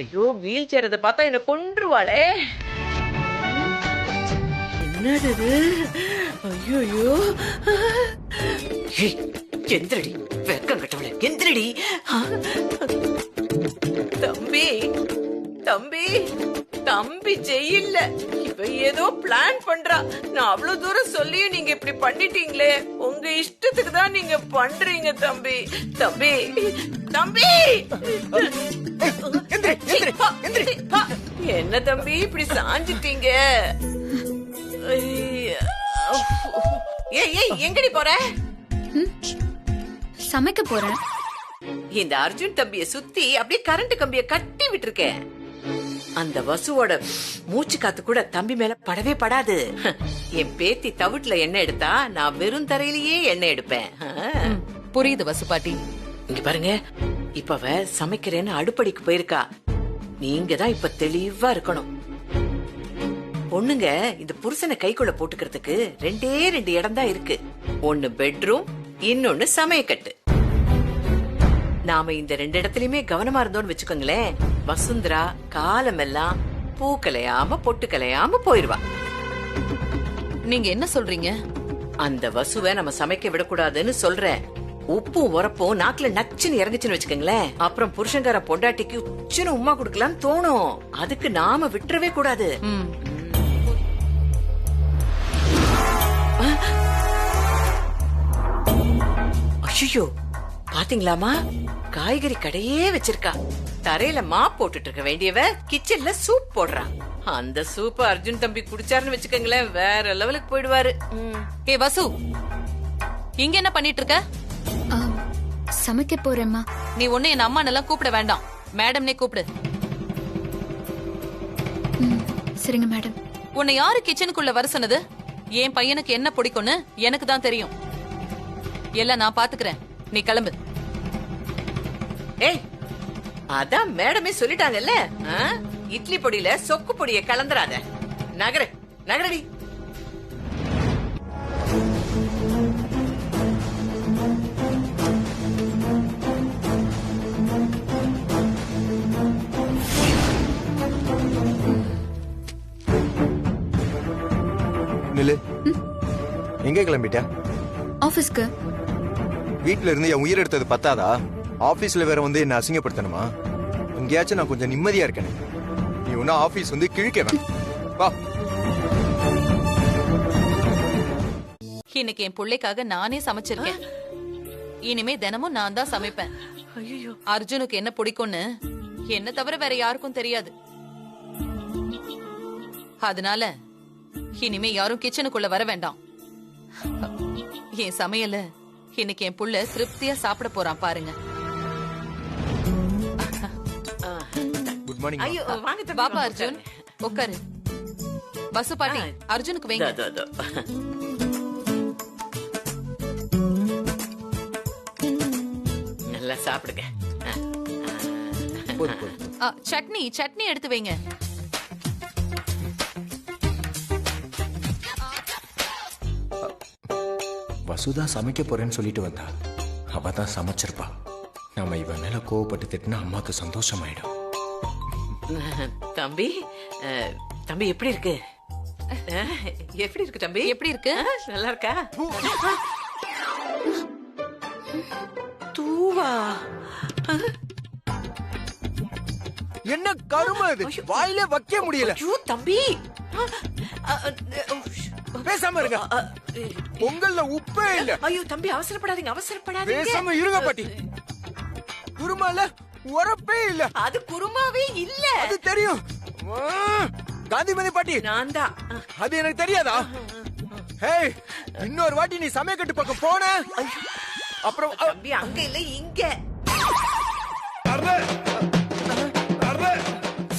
ஐயோ வீல் சேரத பார்த்தா என்ன கொன்றுவாளே. என்னது இது? ஐயோ எந்திரடி, வெக்கம் கட்டவளே, எந்திரடி. தம்பி தம்பி தம்பி ஜெயில்ல. இவ ஏதோ பிளான் பண்றா. நான் அவ்வளவு தூரம் சொல்லியும் நீங்க இப்படி பண்ணிட்டீங்களே. உங்க இஷ்டத்துக்கு தான் நீங்க பண்றீங்க தம்பி. தம்பி தம்பி என்ன தம்பி இப்படி சாஞ்சிட்டீங்க? ஏய் ஏய் எங்கடி போற? சமைக்க போறேன். இந்த அர்ஜுன் தம்பிய சுத்தி அப்படியே கரண்ட் கம்பிய கட்டி விட்டுருக்கேன். அந்த வசுவோட மூச்சு காத்து கூட தம்பி மேல படவே படாது. என் பேத்தி தவிட்டுல எண்ணெய் எடுத்தா நான் வெறும் தரையிலேயே எண்ணெய் எடுப்பேன். புரியுது வசு பாட்டி. இங்க பாருங்க, இப்ப அவ சமைக்கிறேன்னு அடுப்படிக்கு போயிருக்கா. நீங்க தான் இப்ப தெளிவா இருக்கணும். பொண்ணுங்க இந்த புருஷனை கைக்குள்ள போட்டுக்கிறதுக்கு 2 இடம் தான் இருக்கு. ஒன்னு பெட்ரூம், இன்னொன்னு சமையக்கட்டு. நாம இந்த 2 இடத்துலயுமே கவனமா இருந்தோம்னு வச்சுக்கோங்களேன், வசுந்தரா காலமெல்லாம் பூ கலையாம பொட்டு கலையாம போயிருவா. நீங்க என்ன சொல்றீங்க? அந்த வசுவை நம்ம சமைக்க விடக்கூடாதுன்னு சொல்றேன். உப்பும் உரப்பும் நாக்குல நச்சுன்னு இறங்குச்சுன்னு வச்சுக்கோங்களேன், அப்புறம் புருஷங்கார பொண்டாட்டிக்கு உச்சுன்னு உமா குடுக்கலாம்னு தோணும். அதுக்கு நாம விட்டுறவே கூடாது. ஐயோ பாத்தீங்களாமா, காய்கறி கடையே வச்சிருக்கா. தரையில மாப் போட்டுட்டு இருக்க வேண்டியவ கிச்சன்ல சூப் போடுறா. அந்த சூப் அர்ஜுன் தம்பி குடிச்சாருன்னு வச்சுக்கோங்களேன், வேற லெவலுக்கு போயிடுவாரு. ஏ வசு, இங்க என்ன பண்ணிட்டு இருக்க? சமைக்க போறேம்மா. நீ ஒண்ணு என் அம்மா நல்லா கூப்பிட வேண்டாம், மேடம்னே கூப்பிடு. சரிங்க மேடம். உன்னை யாரு கிச்சனுக்குள்ள வர சொன்னது? என் பையனுக்கு என்ன பிடிக்கும்னு எனக்கு தான் தெரியும். எல்லாம் நான் பாத்துக்கிறேன், நீ கிளம்பு. ஏய், அதான் மேடமே சொல்லிட்டாங்கல்ல, இட்லி பொடியில சொக்கு பொடிய கலந்துராத. நகர நகரடி. நில்லு. எங்க கிளம்பிட்ட? ஆபீஸ்க்கு. வீட்ல இருந்து என் உயிர் எடுத்தது பத்தாதா? ஆபீஸ்ல வேற வந்து என்ன அசிங்கப்படுத்தணுமா? எங்கேயாச்சும் நான் கொஞ்சம் நிம்மதியா இருக்கேன். நீ ஒன்னும் ஆபீஸ் வந்து கிழிக்க வா. இன்னைக்கு என் பிள்ளைக்காக நானே சமைச்சிருக்கேன். இனிமே தினமும் நான் தான் சமைப்பேன். அர்ஜுனுக்கு என்ன பிடிக்கும்னு என்ன தவிர வேற யாருக்கும் தெரியாது. அதனால இனிமே யாரும் கிச்சனுக்குள்ள வர வேண்டாம். என் சமையல இன்னைக்கு என் புள்ள திருப்தியா சாப்பிட போறான் பாருங்க. Good morning. ஐயோ வாங்க தம்பி. பாப்பா அர்ஜுன் உட்காரு. வசு பாட்டி அர்ஜுனுக்கு வைங்க. நல்லா சாப்பிடுங்க. சட்னி சட்னி எடுத்து வைங்க. வசுதா சமைக்க போறேன்னு சொல்லிட்டு வந்தா. அவ தான் சமைச்சிருப்பா. நாம இவன் மேல கோவப்பட்டு திட்டினா அம்மாக்கு சந்தோஷமாயிடும். தம்பி தம்பி எப்படி இருக்கு? எப்படி இருக்கு தம்பி? எப்படி இருக்கு? நல்லா இருக்கா? தூவா என்ன கருமை இது? வாயிலே வைக்க முடியல. ஐயோ தம்பி பேசாம இருங்க. பொங்கல்ல உப்பே இல்ல. ஐயோ தம்பி அவசரப்படாதீங்க, அவசரப்படாதீங்க. பேசாம இருங்க பாட்டி. குருமால உரப்பே இல்ல. அது குருமாவே இல்ல. அது தெரியும். காந்திமதி பாட்டி நான் தான். அது எனக்கு தெரியாதா? ஹேய், இன்னொரு வாட்டி நீ சமயக்கட்டு பக்கம் போன அப்புறம் தம்பி அங்க இல்ல இங்க.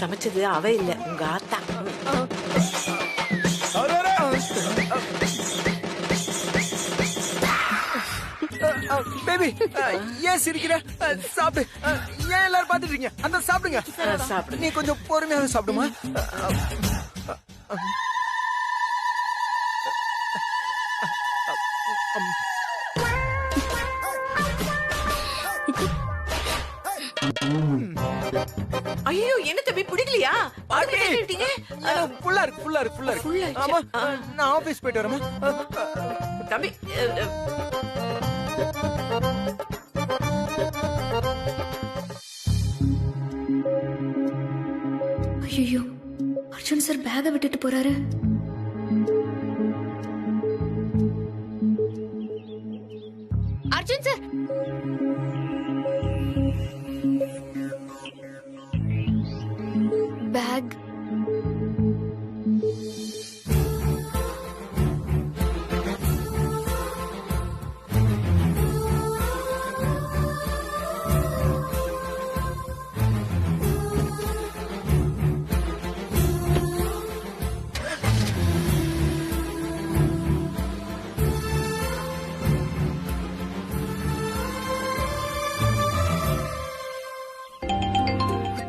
சமைச்சது அவ இல்ல, உங்க ஆத்தா. பேபி ஏன் சிரிக்கிற? சாப்பிடு. ஏன் எல்லாரும் பாத்துட்டு இருக்கீங்க? அந்த சாப்பிடுங்க. சாப்பிடு. நீ கொஞ்சம் பொறுமையாக சாப்பிடுமா? ஐயோ என்ன தம்பி பிடிக்கலையா? பாத்துட்டீங்க ஃபுல்லா இருக்கு ஃபுல்லா இருக்கு ஃபுல்லா Full இருக்கு. ஆயிடுச்சா? ஆமா நான் ஆபீஸ் போயிட்டு வரேமா. தம்பி ஐயோ அர்ஜுன் சார் பேக விட்டுட்டு போறாரு. Arjun sir back.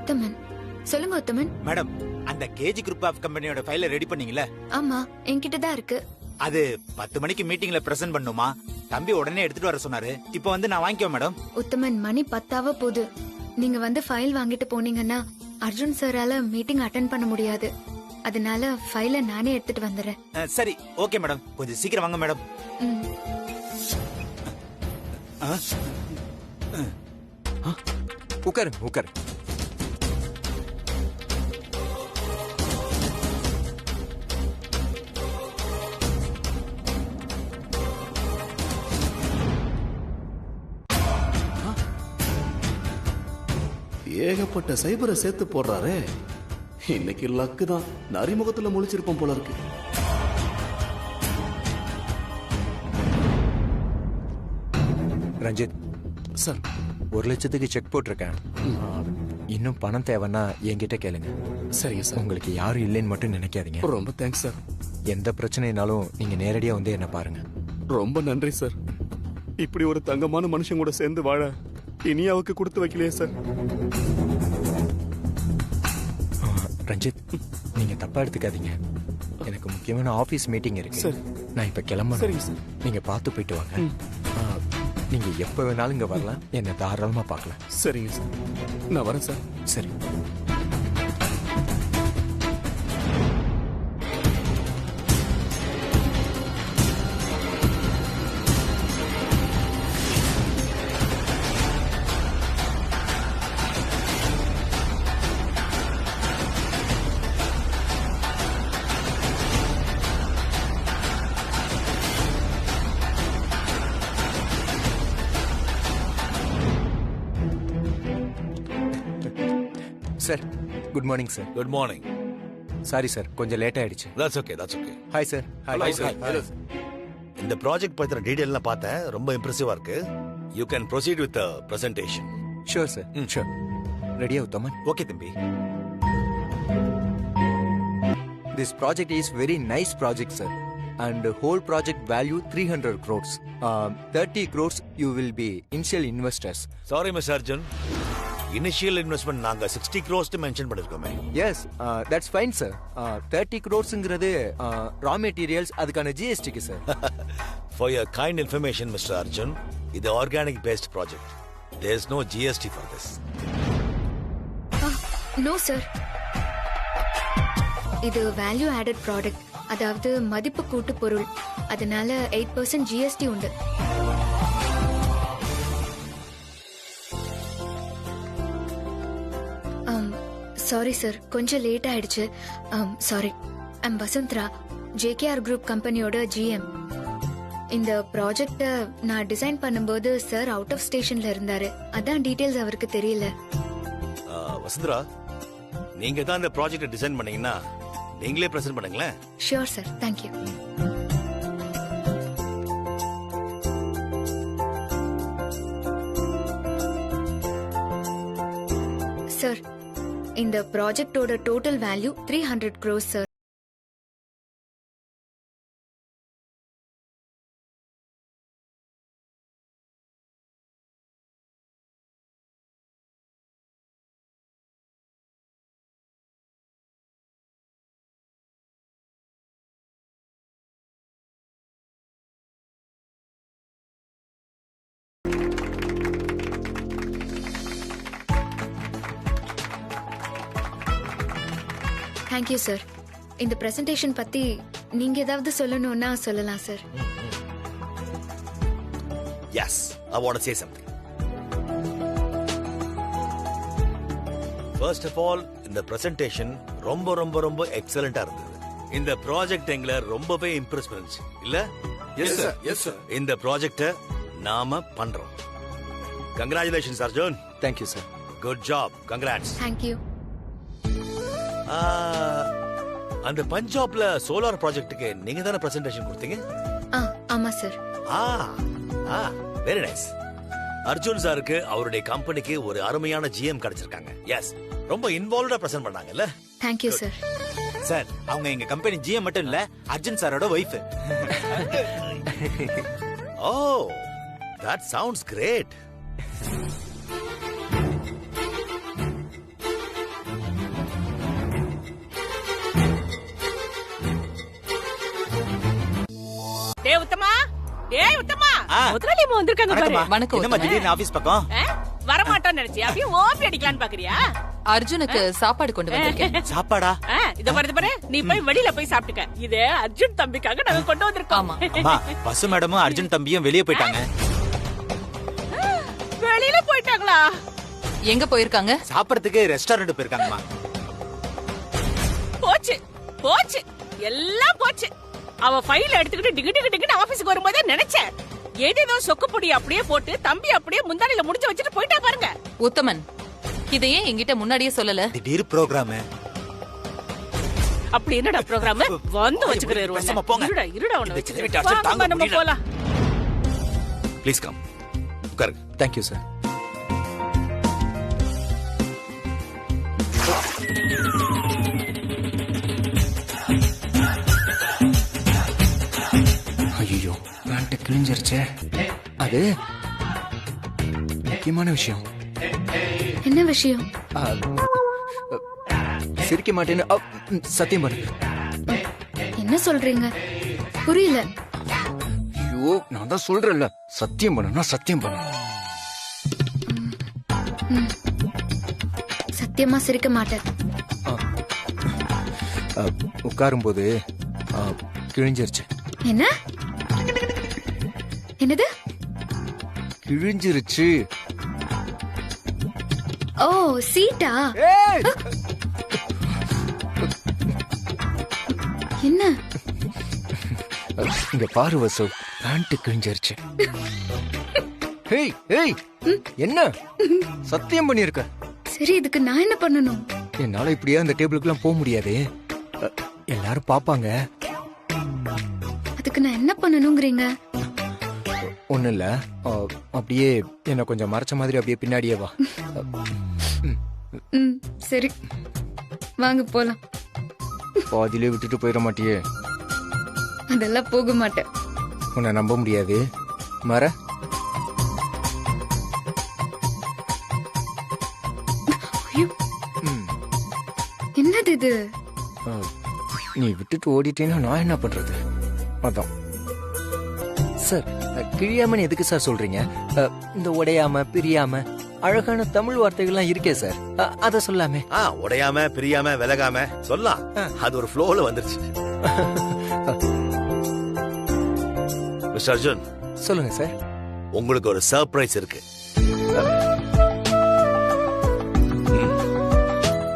உத்தமன், சொல்லுங்க உத்தமன். மேடம், அந்த கேஜி குரூப் ஆஃப் கம்பெனியோட ஃபைலை ரெடி பண்ணீங்களா? ஆமா என்கிட்ட தான் இருக்கு. அது 10 மணிக்கு மீட்டிங்ல பிரசன்ட் பண்ணுமா? தம்பி உடனே எடுத்துட்டு வர சொன்னாரு. இப்போ வந்து நான் வாங்கிக்குவேன் மேடம். உத்தமன் மணி 10 போகுது. நீங்க வந்து ஃபைல் வாங்கிட்டு போனீங்கன்னா அர்ஜுன் சாரால மீட்டிங் அட்டென்ட் பண்ண முடியாது. அதனால ஃபைலை நானே எடுத்துட்டு வந்துடுறேன். சரி ஓகே மேடம், கொஞ்சம் சீக்கிரம் வாங்க மேடம். ம். உட்காரு உட்காரு. ஏகப்பட்ட சைபரை சேர்த்து போடுறாரே. இன்னைக்கு லக்கு தான், நரிமுகத்துல முழிச்சிருப்போம் போல இருக்கு. ரஞ்சித் சார், 1 லட்சத்துக்கு செக் போட்டிருக்கேன். இன்னும் பணம் தேவைன்னா என்கிட்ட கேளுங்க. சரிங்க சார். உங்களுக்கு யாரும் இல்லைன்னு மட்டும் நினைக்காதீங்க. ரொம்ப தேங்க்ஸ் சார். எந்த பிரச்சனைனாலும் நீங்க நேரடியா வந்து என்ன பாருங்க. ரொம்ப நன்றி சார். இப்படி ஒரு தங்கமான மனுஷன் கூட சேர்ந்து வாழ இனியாவுக்கு கொடுத்து வைக்கலையே சார். ரஞ்சித், நீங்க தப்பா எடுத்துக்காதீங்க. எனக்கு முக்கியமான ஆபீஸ் மீட்டிங் இருக்கு. சரி. நான் இப்ப கிளம்பணும். சரிங்க சார். நீங்க பார்த்து போயிட்டு வாங்க. நீங்க எப்ப வேணாலும் இங்க வரலாம். என்ன தாராளமா பார்க்கலாம். சரிங்க சார், நான் வரேன் சார். சரி. Sir, good morning sir. Good morning. Sorry sir, கொஞ்சம் லேட் ஆயிடுச்சு. That's okay, that's okay. Hi sir. Hi sir. இந்த ப்ராஜெக்ட் பத்தின டீடைல்லாம் பார்த்தேன், ரொம்ப இம்ப்ரெசிவா இருக்கு. You can proceed with the presentation. Sure sir, sure. ரெடியா உத்தமன்? ஓகே தம்பி. This project is very nice project, sir. And the whole project value 300 crores. 30 crores you will be initial investors. Sorry, Mr. Arjun. Initial investment நாங்க 60 crores mention பண்ணிருக்கோமே. Yes, that's fine, sir. 30 crores-ங்கிறது raw materials, அதுக்கான GST-க்கு, sir. For your kind information, Mr. Arjun, இது organic based project. There is no GST for this. No sir, இது value added product, அதாவது மதிப்பு கூட்டு பொருள். அதனால 8% ஜிஎஸ்டி உண்டு. சாரி சார், கொஞ்சம் லேட் ஆயிடுச்சு. Sorry. I'm Vasundhara, JKR group கம்பெனியோட ஜிஎம். இந்த ப்ராஜெக்ட நான் டிசைன் பண்ணும்போது சார் அவுட் ஆஃப் ஸ்டேஷன்ல இருந்தாரு. அதான் டீடைல்ஸ் அவருக்கு தெரியல. வசுந்தரா, நீங்க தான் இந்த ப்ராஜெக்ட் டிசைன் பண்ணீங்கன்னா நீங்களே பிரசன்ட் பண்ணுங்களேன். Sure sir, thank you. சார், இந்த ப்ராஜெக்டோட total value 300 crores sir. Thank you sir. இந்த பிரசன்டேஷன் பத்தி நீங்க ஏதாவது சொல்லணும்னா சொல்லலாம் sir. Yes, I want to say something. First of all, இந்த presentation ரொம்ப ரொம்ப ரொம்ப எக்ஸலண்டா இருந்தது. இந்த ப்ராஜெக்ட் எங்களை ரொம்பவே இம்ப்ரெஸ் பண்ணுச்சு இல்ல? Yes sir, yes sir. இந்த ப்ராஜெக்ட நாம பண்றோம். Congratulations Arjun. Thank you sir. Good job. Congrats. Thank you. அந்த பஞ்சாப்ல சோலார் ப்ராஜெக்ட்டுக்கு நீங்க தானே பிரசன்டேஷன் கொடுத்தீங்க? ஆமா சார். Very nice. அர்ஜுன் சாருக்கு அவருடைய கம்பெனிக்கு ஒரு அருமையான ஜிஎம் கிடைச்சிருக்காங்க. எஸ், ரொம்ப இன்வால்வ்டா பிரசன்ட் பண்ணாங்கல்ல? Thank you sir. சார், அவங்க எங்க கம்பெனி ஜிஎம் மட்டும் இல்ல, அர்ஜுன் சாரோட wife. Oh, that sounds great. டேய் உத்தமா, டேய் உத்தமா, முதலாளிமா வந்திருக்காங்க பாரு. வணக்கம். என்னம்மா திடீர்னு ஆபீஸ் பக்கம்? வர மாட்டோம்னு நினைச்சியா? அப்படியே ஓபி அடிக்கலாம்னு பாக்குறியா? அர்ஜுனுக்கு சாப்பாடு கொண்டு வந்திருக்கேன். சாப்பாடா? இத வருது பாரு, நீ போய் வெளியில போய் சாப்பிட்டுக்க. இது அர்ஜுன் தம்பிக்காக நாங்க கொண்டு வந்திருக்கோம். அம்மா, பசு மேடமும் அர்ஜுன் தம்பியும் வெளியே போயிட்டாங்க. வெளியில போயிட்டாங்களா? எங்க போயிருக்காங்க? சாப்பிடறதுக்கு ரெஸ்டாரண்ட் போயிருக்காங்கம்மா. போச்சு போச்சு, எல்லாம் போச்சு. அவ ஃபைல் எடுத்துக்கிட்டு டிகு டிகு டிகுன்னு ஆபீஸ்க்கு வரும்போதே நினைச்சேன் ஏதேதோ சொக்குப்பொடி அப்படியே போட்டு தம்பி அப்படியே முந்தானில முடிச்சு வச்சுட்டு போயிட்டா பாருங்க. உத்தமன், இதையே என்கிட்ட முன்னாடியே சொல்லல. திடீர் ப்ரோக்ராம். அப்படி என்னடா ப்ரோக்ராம்? வந்து வச்சுக்கிறேன். இருடா இருடா ஒண்ணு வச்சுக்கிறேன். நம்ம போலாம். Please come. உட்காருங்க. Thank you sir. ஐயோ, பேண்ட் கிழிஞ்சிருச்சே. அது முக்கியமான விஷயம். என்ன விஷயம்? சிரிக்க மாட்டேன்னு சத்தியம் பண்ணு. என்ன சொல்றீங்க? புரியல. ஐயோ, நான் தான் சொல்றேன்ல, சத்தியம் பண்ணா சத்தியம் பண்ணு. சத்தியமா சிரிக்க மாட்டேன். உட்காரும்போது கிழிஞ்சிருச்சு. என்ன? என்னது? கிழிஞ்சிருச்சு. ஓ, சீட்டா? என்ன? இங்க பாரு வசு, பேண்ட் கிழிஞ்சிருச்சு. ஏய் ஏய், என்ன சத்தியம் பண்ணிருக்க? சரி, இதுக்கு நான் என்ன பண்ணணும்? என்னால இப்படியே அந்த டேபிளுக்குலாம் போக முடியாது. எல்லாரும் பாப்பாங்க. அதுக்கு நான் என்ன பண்ணணும்ங்கறீங்க? ஒண்ணு இல்ல, அப்படியே என்ன கொஞ்சம் மறைச்ச மாதிரி அப்படியே பின்னாடியே வா. சரி, வாங்க போலாம். பாதியிலே விட்டுட்டு போயிட மாட்டியே? அதெல்லாம் போக மாட்டேன். உன்னை நம்ப முடியாது. மர என்னது இது? நீ விட்டுட்டு ஓடிட்டேன்னா நான் என்ன பண்றது? அதான் சார், கிழியாமன்னு எதுக்கு சார் சொல்றீங்க? இந்த உடையாம பிரியாம அழகான தமிழ் வார்த்தைகள்லாம் இருக்கே சார், அத சொல்லாமே. உடையாம பிரியாம விலகாம சொல்லலாம். அது ஒரு ஃப்ளோல வந்துருச்சு. மிஸ்டர் அர்ஜுன், சொல்லுங்க சார். உங்களுக்கு ஒரு சர்ப்ரைஸ் இருக்கு.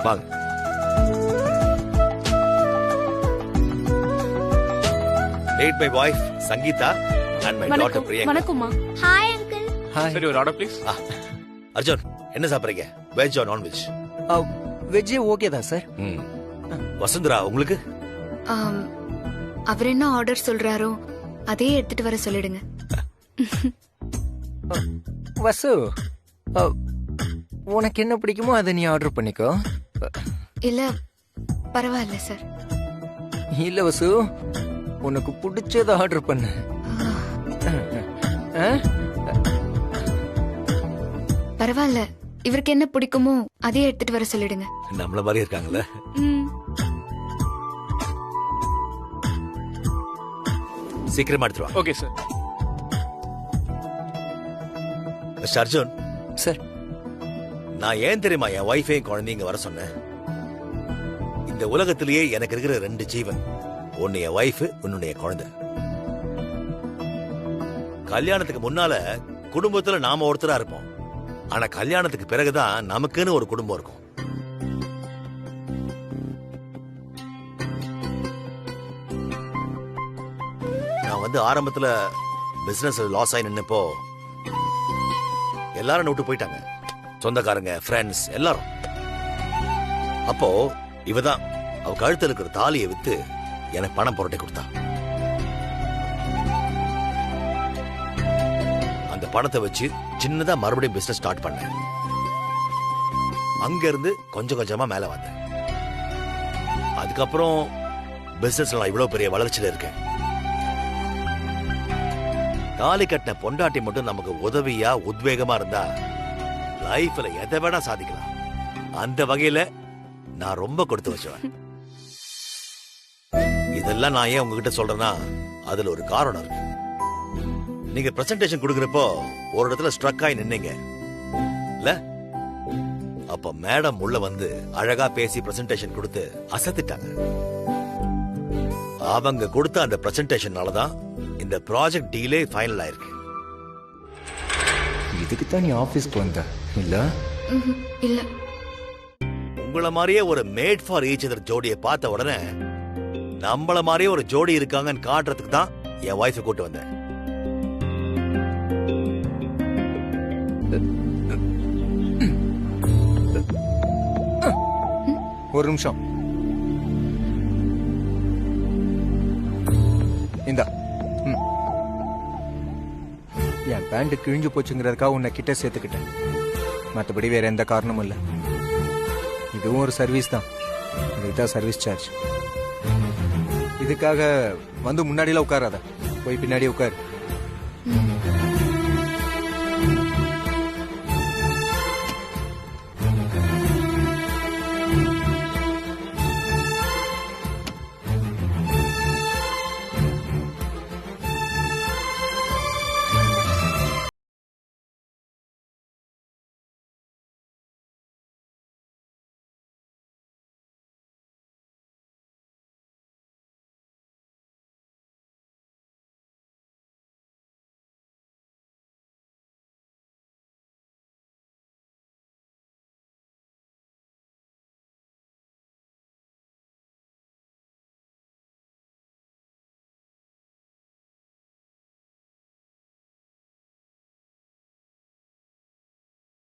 வாங்க. Meet my wife Sangeeta and my daughter Priyanka. வணக்கம்மா. Hi uncle. ஹாய். சரி, ஒரு ஆர்டர் ப்ளீஸ். அர்ஜுன், என்ன சாப்பிடுறீங்க? Veg or non veg? வெஜ்ஜே ஓகே தான் சார். வசுந்தரா, உங்களுக்கு? அவர் என்ன ஆர்டர் சொல்றாரோ அதே எடுத்துட்டு வர சொல்லிடுங்க. வசு, உனக்கு என்ன பிடிக்குமோ அதை நீ ஆர்டர் பண்ணிக்கோ. இல்ல, பரவாயில்ல சார். இல்ல வசு, உனக்கு பிடிச்சத ஆர்டர் பண்ணு. பரவாயில்ல, இவருக்கு என்ன பிடிக்குமோ அதே எடுத்துட்டு வர சொல்லிடுங்க. நம்மள மாதிரி இருக்காங்கல்ல. சீக்கிரமா எடுத்துட்டு வா. Okay sir. Mister Arjun sir, நான் ஏன் தெரியுமா என் வைஃபையும் குழந்தைங்க வர சொன்னேன்? இந்த உலகத்திலேயே எனக்கு இருக்கிற 2 ஜீவன், ஒன்னு என் வைஃப், இன்னொன்னு என் குழந்தை. கல்யாணத்துக்கு முன்னால குடும்பத்துல நாம ஒருத்தரா இருப்போம். ஆனா கல்யாணத்துக்கு பிறகுதான் நமக்குன்னு ஒரு குடும்பம் இருக்கும். நான் வந்து ஆரம்பத்துல பிசினஸ் லாஸ் ஆகி நின்னப்போ எல்லாரும் விட்டு போயிட்டாங்க, சொந்தக்காரங்க, ஃப்ரெண்ட்ஸ் எல்லாரும். அப்போ இவதான் அவ கழுத்துல இருக்கிற தாலியை வித்து எனக்கு பணம் புரட்டி கொடுத்தா. அந்த பணத்தை வச்சு சின்னதா மறுபடியும் பிசினஸ் ஸ்டார்ட் பண்ணேன். அங்க இருந்து கொஞ்சம் கொஞ்சமா மேல வந்தேன். அதுக்கப்புறம் பிசினஸ்ல நான் இவ்வளவு பெரிய வளர்ச்சியில இருக்கேன். தாலி கட்டின பொண்டாட்டி மட்டும் நமக்கு உதவியா உத்வேகமா இருந்தா லைஃப்ல எதை வேணா சாதிக்கலாம். அந்த வகையில நான் ரொம்ப கொடுத்து வச்சவன். இதெல்லாம் நான் ஏன் உங்ககிட்ட சொல்றேன்னா அதுல ஒரு காரணம் இருக்கு. நீங்க பிரசன்டேஷன் கொடுக்கறப்போ ஒரு இடத்துல ஸ்ட்ரக் ஆகி நின்னீங்க இல்ல? அப்ப மேடம் உள்ள வந்து அழகா பேசி பிரசன்டேஷன் கொடுத்து அசத்திட்டாங்க. அவங்க கொடுத்த அந்த பிரசன்டேஷனாலதான் இந்த ப்ராஜெக்ட் டீலே ஃபைனல் ஆயிருக்கு. இதுக்கு தான் நீ ஆபீஸ்க்கு வந்த இல்ல? இல்ல. உங்கள மாதிரியே ஒரு மேட் ஃபார் ஈச் அதர் ஜோடியை பார்த்த உடனே நம்மள மாதிரியே ஒரு ஜோடி இருக்காங்கன்னு காட்டுறதுக்கு தான் என் வைஃபை கூட்டு வந்தேன். ஒரு நிமிஷம். இந்தா. என் பேண்ட் கிழிஞ்சு போச்சுங்கிறதுக்காக உன்னை கிட்ட சேர்த்துக்கிட்டேன். மற்றபடி வேற எந்த காரணமும் இல்லை. இதுவும் ஒரு சர்வீஸ் தான். இதுதான் சர்வீஸ் சார்ஜ். இதுக்காக வந்து முன்னாடிலாம் உட்காராத, போய் பின்னாடி உட்காரு.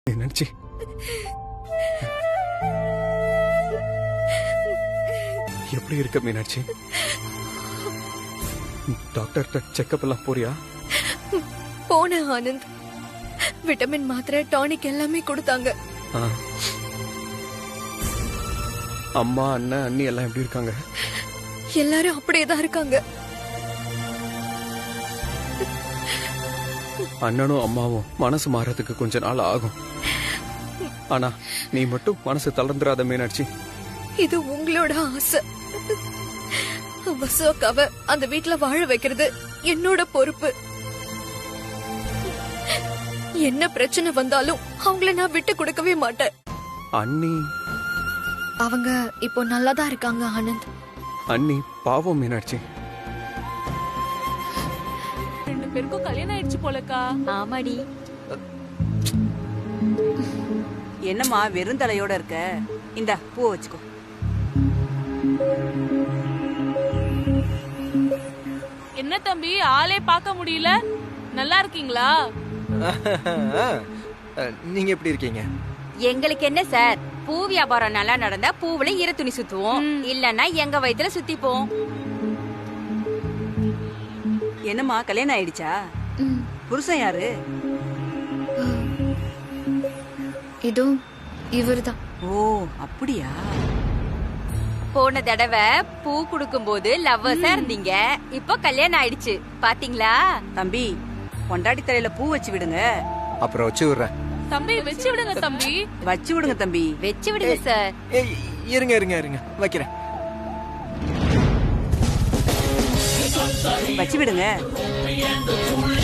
மீனாட்சி, எப்படி இருக்க மீனாட்சி? டாக்டர் செக்கப் எல்லாம் போறியா? போன ஆனந்த், விட்டமின் மாத்திரை, டானிக் எல்லாமே கொடுத்தாங்க. அம்மா, அண்ணன், அண்ணி எல்லாம் எப்படி இருக்காங்க? எல்லாரும் அப்படியேதான் இருக்காங்க. அண்ணனும் அம்மாவும் மனசு மாறதுக்கு கொஞ்ச நாள் ஆகும். ஆனா நீ மட்டும் மனசு தளர்ந்துராத மீனாட்சி. இது உங்களோட ஆசை. வசுக்காவ அந்த வீட்டுல வாழ வைக்கிறது என்னோட பொறுப்பு. என்ன பிரச்சனை வந்தாலும் அவங்கள நான் விட்டு கொடுக்கவே மாட்டேன். அண்ணி? அவங்க இப்போ நல்லாதான் இருக்காங்க ஆனந்த். அண்ணி பாவம் மீனாட்சி. 2 பேருக்கும் கல்யாணம் ஆயிடுச்சு போலக்கா. ஆமாடி. என்னம்மா வெறும் தலையோட இருக்க? இந்த பூ வச்சுக்கோ. என்ன தம்பி, ஆளே பார்க்க முடியல. நல்லா இருக்கீங்களா? நீங்க எப்படி இருக்கீங்க? எங்களுக்கு என்ன சார், பூ வியாபாரம் நல்லா நடந்தா பூவுல ஈர துணி சுத்துவோம், இல்லன்னா எங்க வயித்துல சுத்திப்போம். என்னம்மா கல்யாணம் ஆயிடுச்சா? புருஷன் யாரு? இதோ இவர்தான். ஓ அப்படியா? போன தடவை பூ குடுக்கும் போது லவ்வர்ஸா இருந்தீங்க, இப்போ கல்யாணம் ஆயிடுச்சு பாத்தீங்களா? தம்பி, பொண்டாட்டி தலையில பூ வச்சு விடுங்க. அப்புறம் வச்சு விடுறேன். தம்பி வச்சு விடுங்க தம்பி. வச்சு விடுங்க தம்பி. வச்சு விடுங்க சார். இருங்க இருங்க இருங்க, வைக்கிறேன். வச்சு விடுங்க.